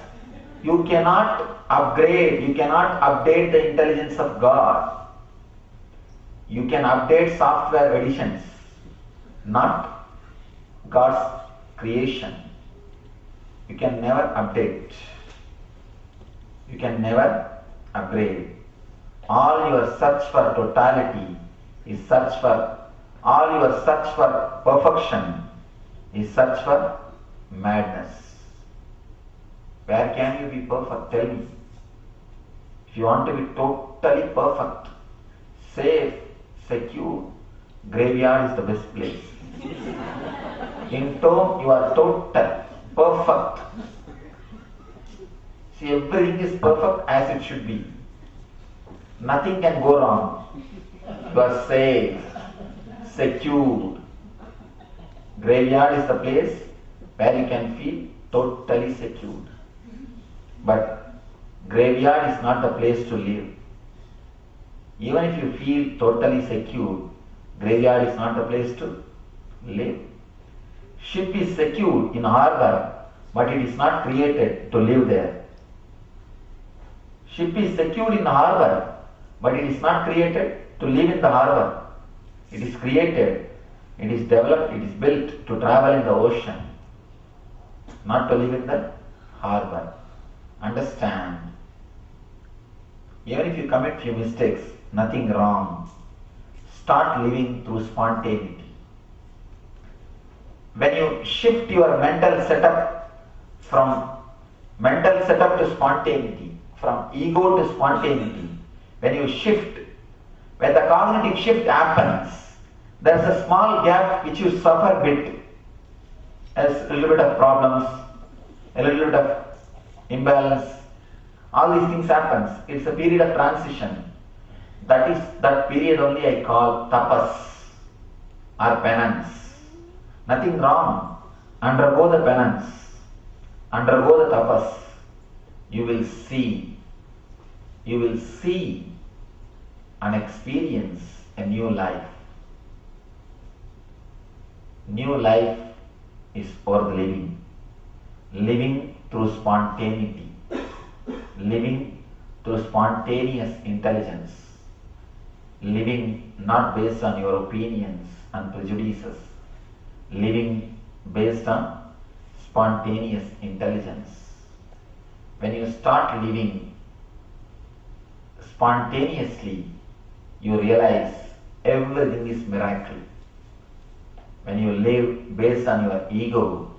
you cannot upgrade, you cannot update the intelligence of God. You can update software editions, not God's creation. You can never update. You can never upgrade. All your search for totality is search for, all your search for perfection is search for madness. Where can you be perfect? Tell me. If you want to be totally perfect, safe, secure, graveyard is the best place. In tomb, you are total, perfect. See, everything is perfect as it should be. Nothing can go wrong. You are safe, secure. Graveyard is the place where you can feel totally secure. But graveyard is not the place to live. Even if you feel totally secure, graveyard is not the place to live. Ship is secure in harbor, but it is not created to live there. Ship is secured in harbor, but it is not created to live in the harbor. It is created, it is developed, it is built to travel in the ocean, not to live in the harbor. Understand. Even if you commit few mistakes, nothing wrong. Start living through spontaneity. When you shift your mental setup from mental setup to spontaneity, from ego to spontaneity, when you shift, when the cognitive shift happens, there is a small gap which you suffer a bit, as a little bit of problems, a little bit of imbalance, all these things happens. It's a period of transition. That period only I call tapas or penance. Nothing wrong. Undergo the penance. Undergo the tapas. You will see and experience a new life. New life is worth living. Living through spontaneity. Living through spontaneous intelligence. Living not based on your opinions and prejudices. Living based on spontaneous intelligence. When you start living spontaneously, you realize everything is miracle. When you live based on your ego,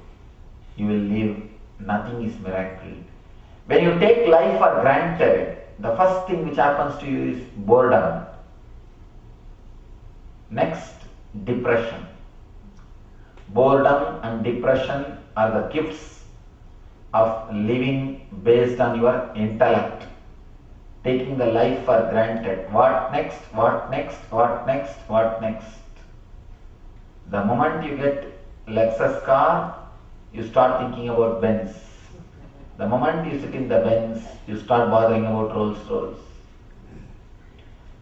you will live nothing is miracle. When you take life for granted, the first thing which happens to you is boredom. Next, depression. Boredom and depression are the gifts of living based on your intellect. Taking the life for granted. What next? What next? What next? What next? The moment you get Lexus car, you start thinking about Benz. The moment you sit in the Benz, you start bothering about Rolls Royce.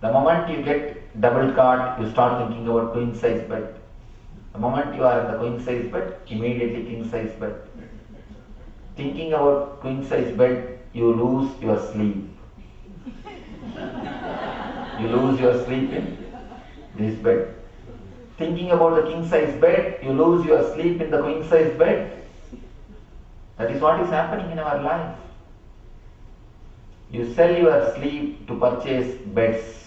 The moment you get double cot, you start thinking about queen size bed. The moment you are in the queen size bed, immediately king size bed. Thinking about queen size bed, you lose your sleep. You lose your sleep in this bed. Thinking about the king size bed, you lose your sleep in the queen size bed. That is what is happening in our life. You sell your sleep to purchase beds.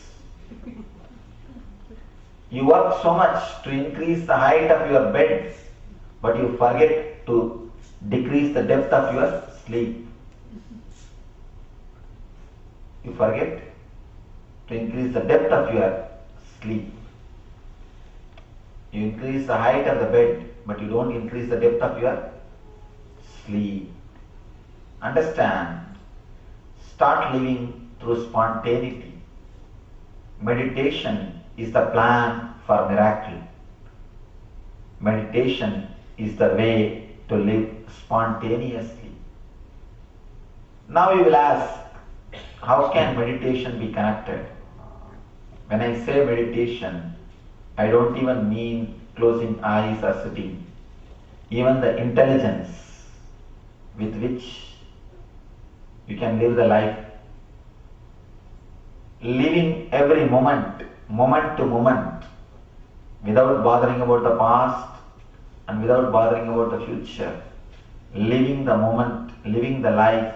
You work so much to increase the height of your bed, but you forget to decrease the depth of your sleep. You forget to increase the depth of your sleep. You increase the height of the bed, but you don't increase the depth of your sleep. Understand. Start living through spontaneity. Meditation is the plan for miracle. Meditation is the way to live spontaneously. Now you will ask, how can meditation be connected? When I say meditation, I don't even mean closing eyes or sitting. Even the intelligence with which you can live the life, living every moment, moment to moment, without bothering about the past and without bothering about the future. Living the moment, living the life,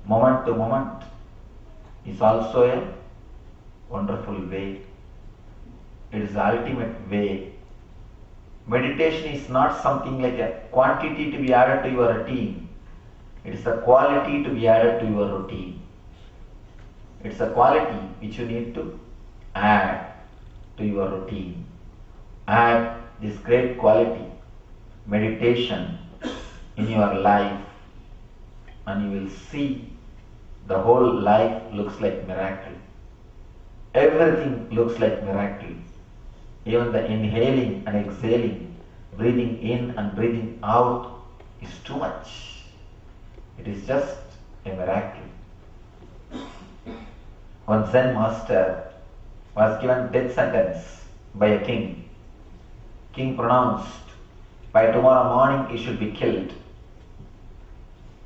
moment to moment, is also a wonderful way. It is the ultimate way. Meditation is not something like a quantity to be added to your routine. It is a quality to be added to your routine. It's a quality which you need to add to your routine. Add this great quality, meditation, in your life, and you will see the whole life looks like miracle. Everything looks like miracle. Even the inhaling and exhaling, breathing in and breathing out is too much. It is just a miracle. One Zen master was given death sentence by a king. King pronounced, by tomorrow morning he should be killed.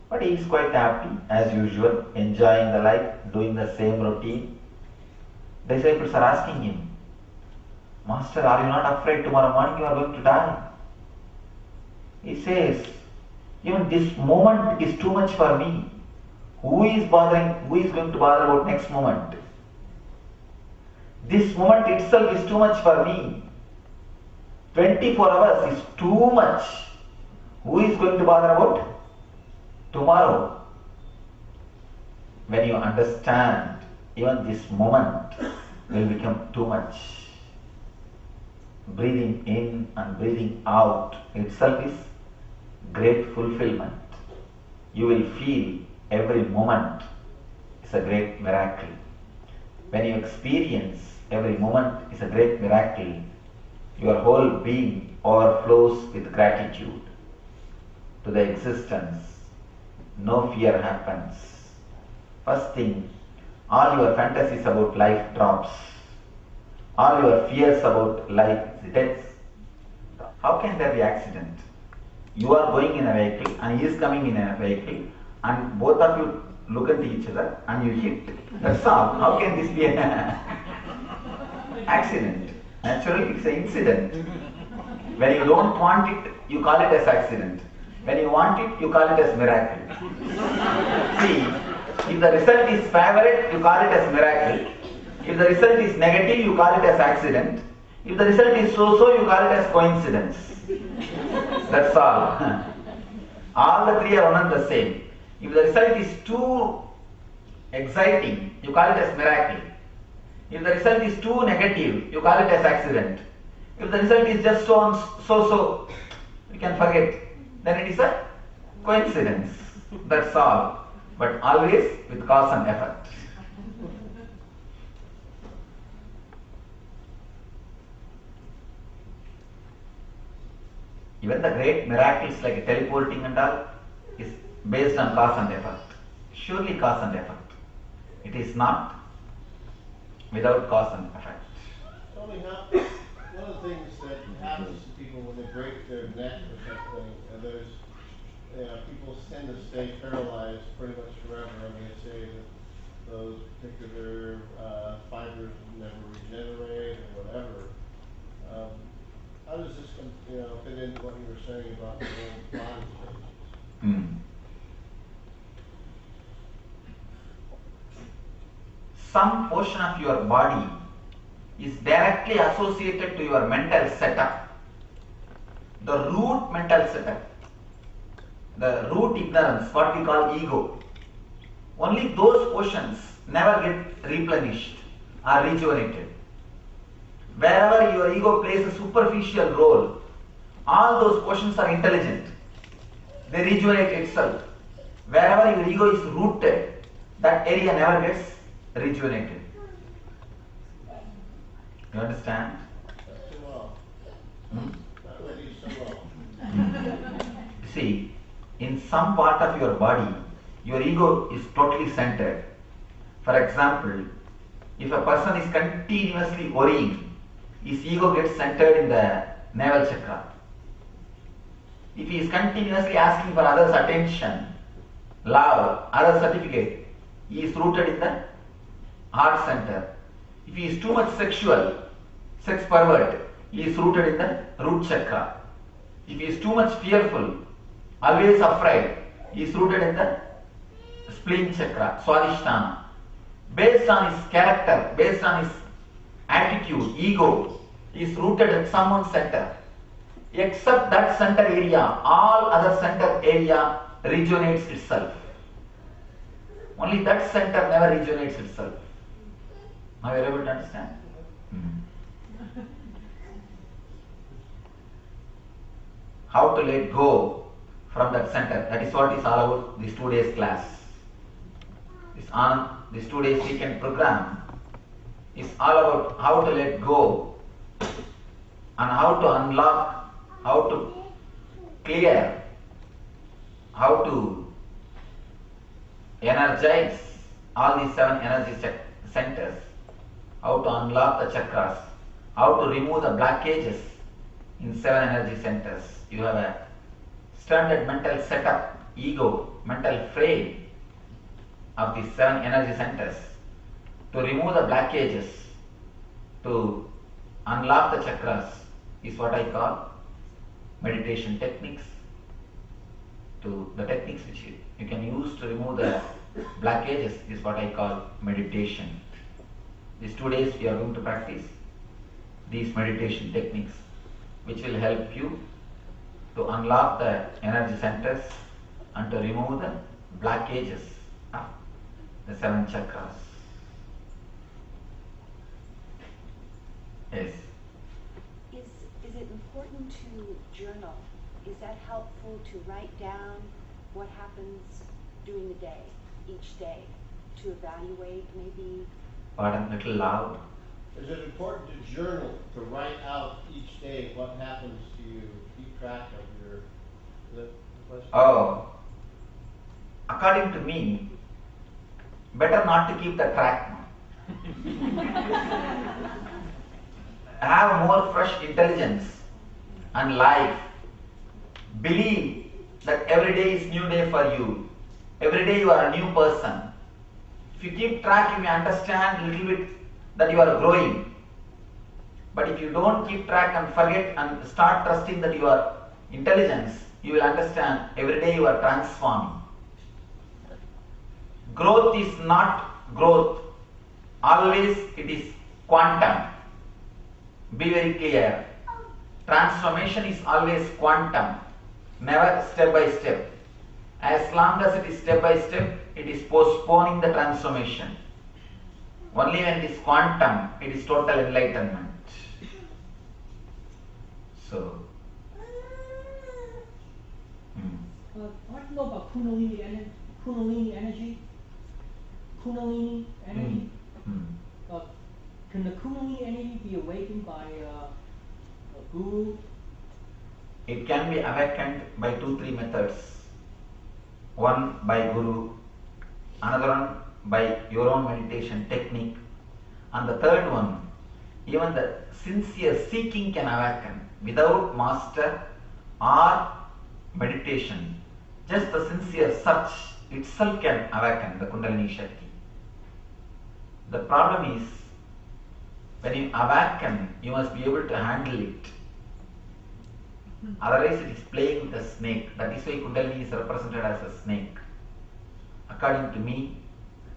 But he is quite happy, as usual, enjoying the life, doing the same routine. Disciples are asking him, Master, are you not afraid tomorrow morning you are going to die? He says, even this moment is too much for me. Who is going to bother about next moment? This moment itself is too much for me. 24 hours is too much. Who is going to bother about tomorrow? When you understand, even this moment will become too much. Breathing in and breathing out itself is great fulfillment. You will feel every moment is a great miracle. When you experience every moment is a great miracle, your whole being overflows with gratitude to the existence. No fear happens. First thing, all your fantasies about life drops. all your fears about life, death. How can there be accident? You are going in a vehicle and he is coming in a vehicle and both of you look at each other and you hit. That's all. How can this be an accident? Naturally, it's an incident. When you don't want it, you call it as accident. When you want it, you call it as miracle. See, if the result is favorable, you call it as miracle. If the result is negative, you call it as accident. If the result is so-so, you call it as coincidence. That's all. All the three are one and the same. If the result is too exciting, you call it as miracle. If the result is too negative, you call it as accident. If the result is just so-so, you can forget. Then it is a coincidence. That's all. But always with cause and effect. Even the great miracles like teleporting and all is based on cause and effect. Surely cause and effect. It is not without cause and effect. Tell me how, one of the things that happens to people when they break their neck or something, and there's, people tend to stay paralyzed pretty much forever. I mean, they say that those particular fibers never regenerate or whatever. How does this fit into what you were saying about the whole body changes? Some portion of your body is directly associated to your mental setup. The root mental setup, the root ignorance, what we call ego. Only those portions never get replenished or rejuvenated. Wherever your ego plays a superficial role, all those portions are intelligent. They rejuvenate itself. Wherever your ego is rooted, that area never gets rejuvenated. You understand? Not too well. Not really so well. See, in some part of your body, your ego is totally centered. For example, if a person is continuously worrying, his ego gets centered in the navel chakra. If he is continuously asking for others' attention, love, other certificate, he is rooted in the heart center. If he is too much sexual, sex pervert, he is rooted in the root chakra. If he is too much fearful, always afraid, he is rooted in the spleen chakra, swadhisthana. Based on his character, based on his attitude, ego, he is rooted at someone's center. Except that center area, all other center area rejuvenates itself. Only that center never rejuvenates itself. Now you are able to understand? How to let go from that center. That is what is all about this 2 days class. This 2 days weekend program is all about how to let go and how to unlock, how to clear, how to energize all these 7 energy centers, how to unlock the chakras, how to remove the blockages in 7 energy centers. You have a standard mental setup, ego, mental frame of these 7 energy centers. To remove the blockages, to unlock the chakras is what I call meditation techniques. To the techniques which you can use to remove the blockages is what I call meditation. These 2 days we are going to practice these meditation techniques which will help you to unlock the energy centers and to remove the blockages of the 7 chakras. Yes. Is it important to journal? Is that helpful to write down what happens during the day, each day, to evaluate maybe? Pardon, little loud. Is it important to journal, to write out each day what happens to you, keep track of your, is that the question? Oh, according to me, better not to keep the track. have more fresh intelligence and life. Believe that every day is new day for you. Every day you are a new person. If you keep track, you may understand a little bit that you are growing. But if you don't keep track and forget and start trusting that you are intelligence, you will understand every day you are transforming. Growth is not growth. Always it is quantum. Be very clear. Transformation is always quantum, never step by step. As long as it is step by step, it is postponing the transformation. Only when it is quantum, it is total enlightenment. So, I'd know about Kundalini energy. Kundalini energy. Can the Kundalini energy be awakened by a guru? it can be awakened by 2-3 methods. One by Guru, another one by your own meditation technique, and the third one, even the sincere seeking can awaken without master or meditation. Just the sincere search itself can awaken the Kundalini Shakti. The problem is, when you awaken, you must be able to handle it. Otherwise it is playing with a snake. That is why Kundalini is represented as a snake. According to me,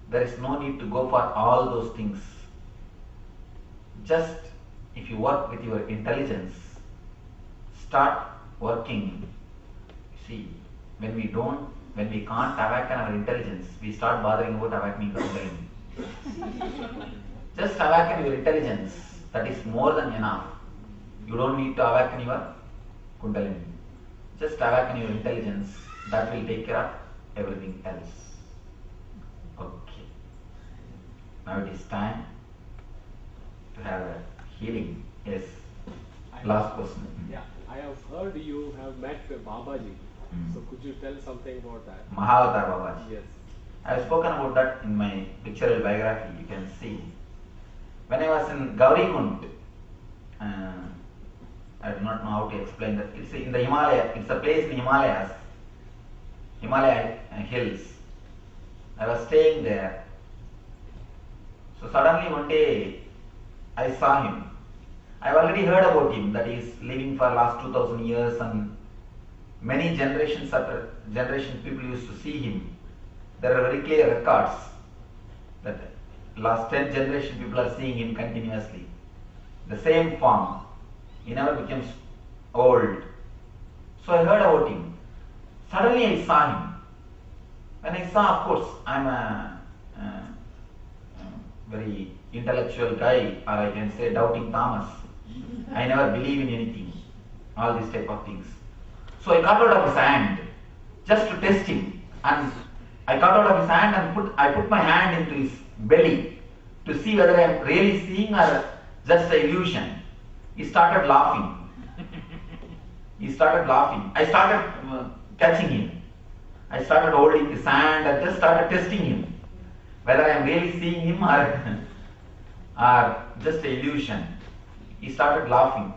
there is no need to go for all those things. Just if you work with your intelligence, start working. See, when we can't awaken our intelligence, we start bothering about awakening the Kundalini. Just awaken your intelligence. That is more than enough. You don't need to awaken your Kundalini. Just awaken your intelligence. That will take care of everything else. Okay. Now it is time to have a healing. Yes. Last question. Yeah, I have heard you have met Babaji. So could you tell something about that? Mahavatar Babaji. Yes. I have spoken about that in my pictorial biography. You can see. When I was in Gaurikund, I do not know how to explain that. It's in the Himalaya. It's a place in Himalaya hills. I was staying there. So suddenly one day I saw him. I have already heard about him, that he is living for last 2000 years, and many generations after generation people used to see him. There are very clear records that last 10 generation people are seeing him continuously. The same form. He never becomes old. So I heard about him. Suddenly I saw him. When I saw, of course, I am a very intellectual guy, or I can say doubting Thomas. I never believe in anything, all these type of things. So I cut out of his hand just to test him, and I cut out of his hand and I put my hand into his belly to see whether I am really seeing or just an illusion. He started laughing. I started catching him. I started holding his hand and just started testing him whether I am really seeing him or just an illusion. He started laughing.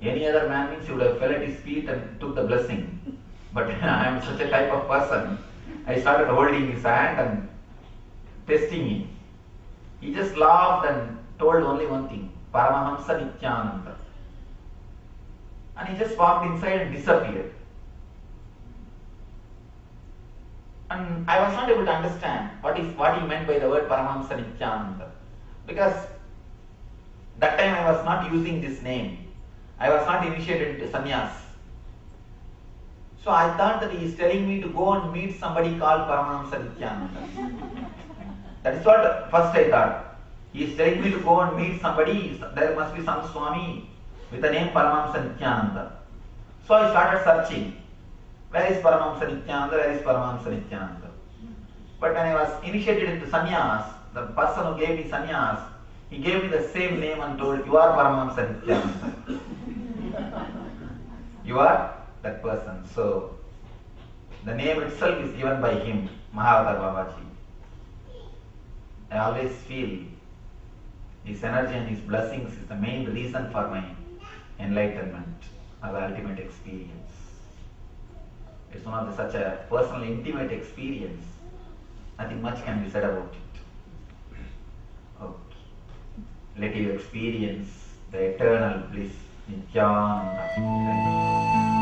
Any other man means he would have fell at his feet and took the blessing. But I am such a type of person. I started holding his hand and testing him. He just laughed and told only one thing, Paramahamsa Nityananda. And he just walked inside and disappeared. And I was not able to understand what he meant by the word Paramahamsa Nityananda. Because that time I was not using this name. I was not initiated into sannyas. So I thought that he is telling me to go and meet somebody called Paramahamsa Nityananda. That is what first I thought. He is telling me to go and meet somebody, there must be some Swami with the name Paramahamsa Nityananda. So I started searching. Where is Paramahamsa Nityananda? Where is Paramahamsa Nityananda? But when I was initiated into sannyas, the person who gave me sannyas, he gave me the same name and told, you are Paramahamsa Nityananda. You are that person. So the name itself is given by him, Mahavatar Babaji. I always feel His energy and his blessings is the main reason for my enlightenment or the ultimate experience. It's one of such a personal, intimate experience. Nothing much can be said about it. Okay. Let you experience the eternal bliss, Nityananda. Thank you.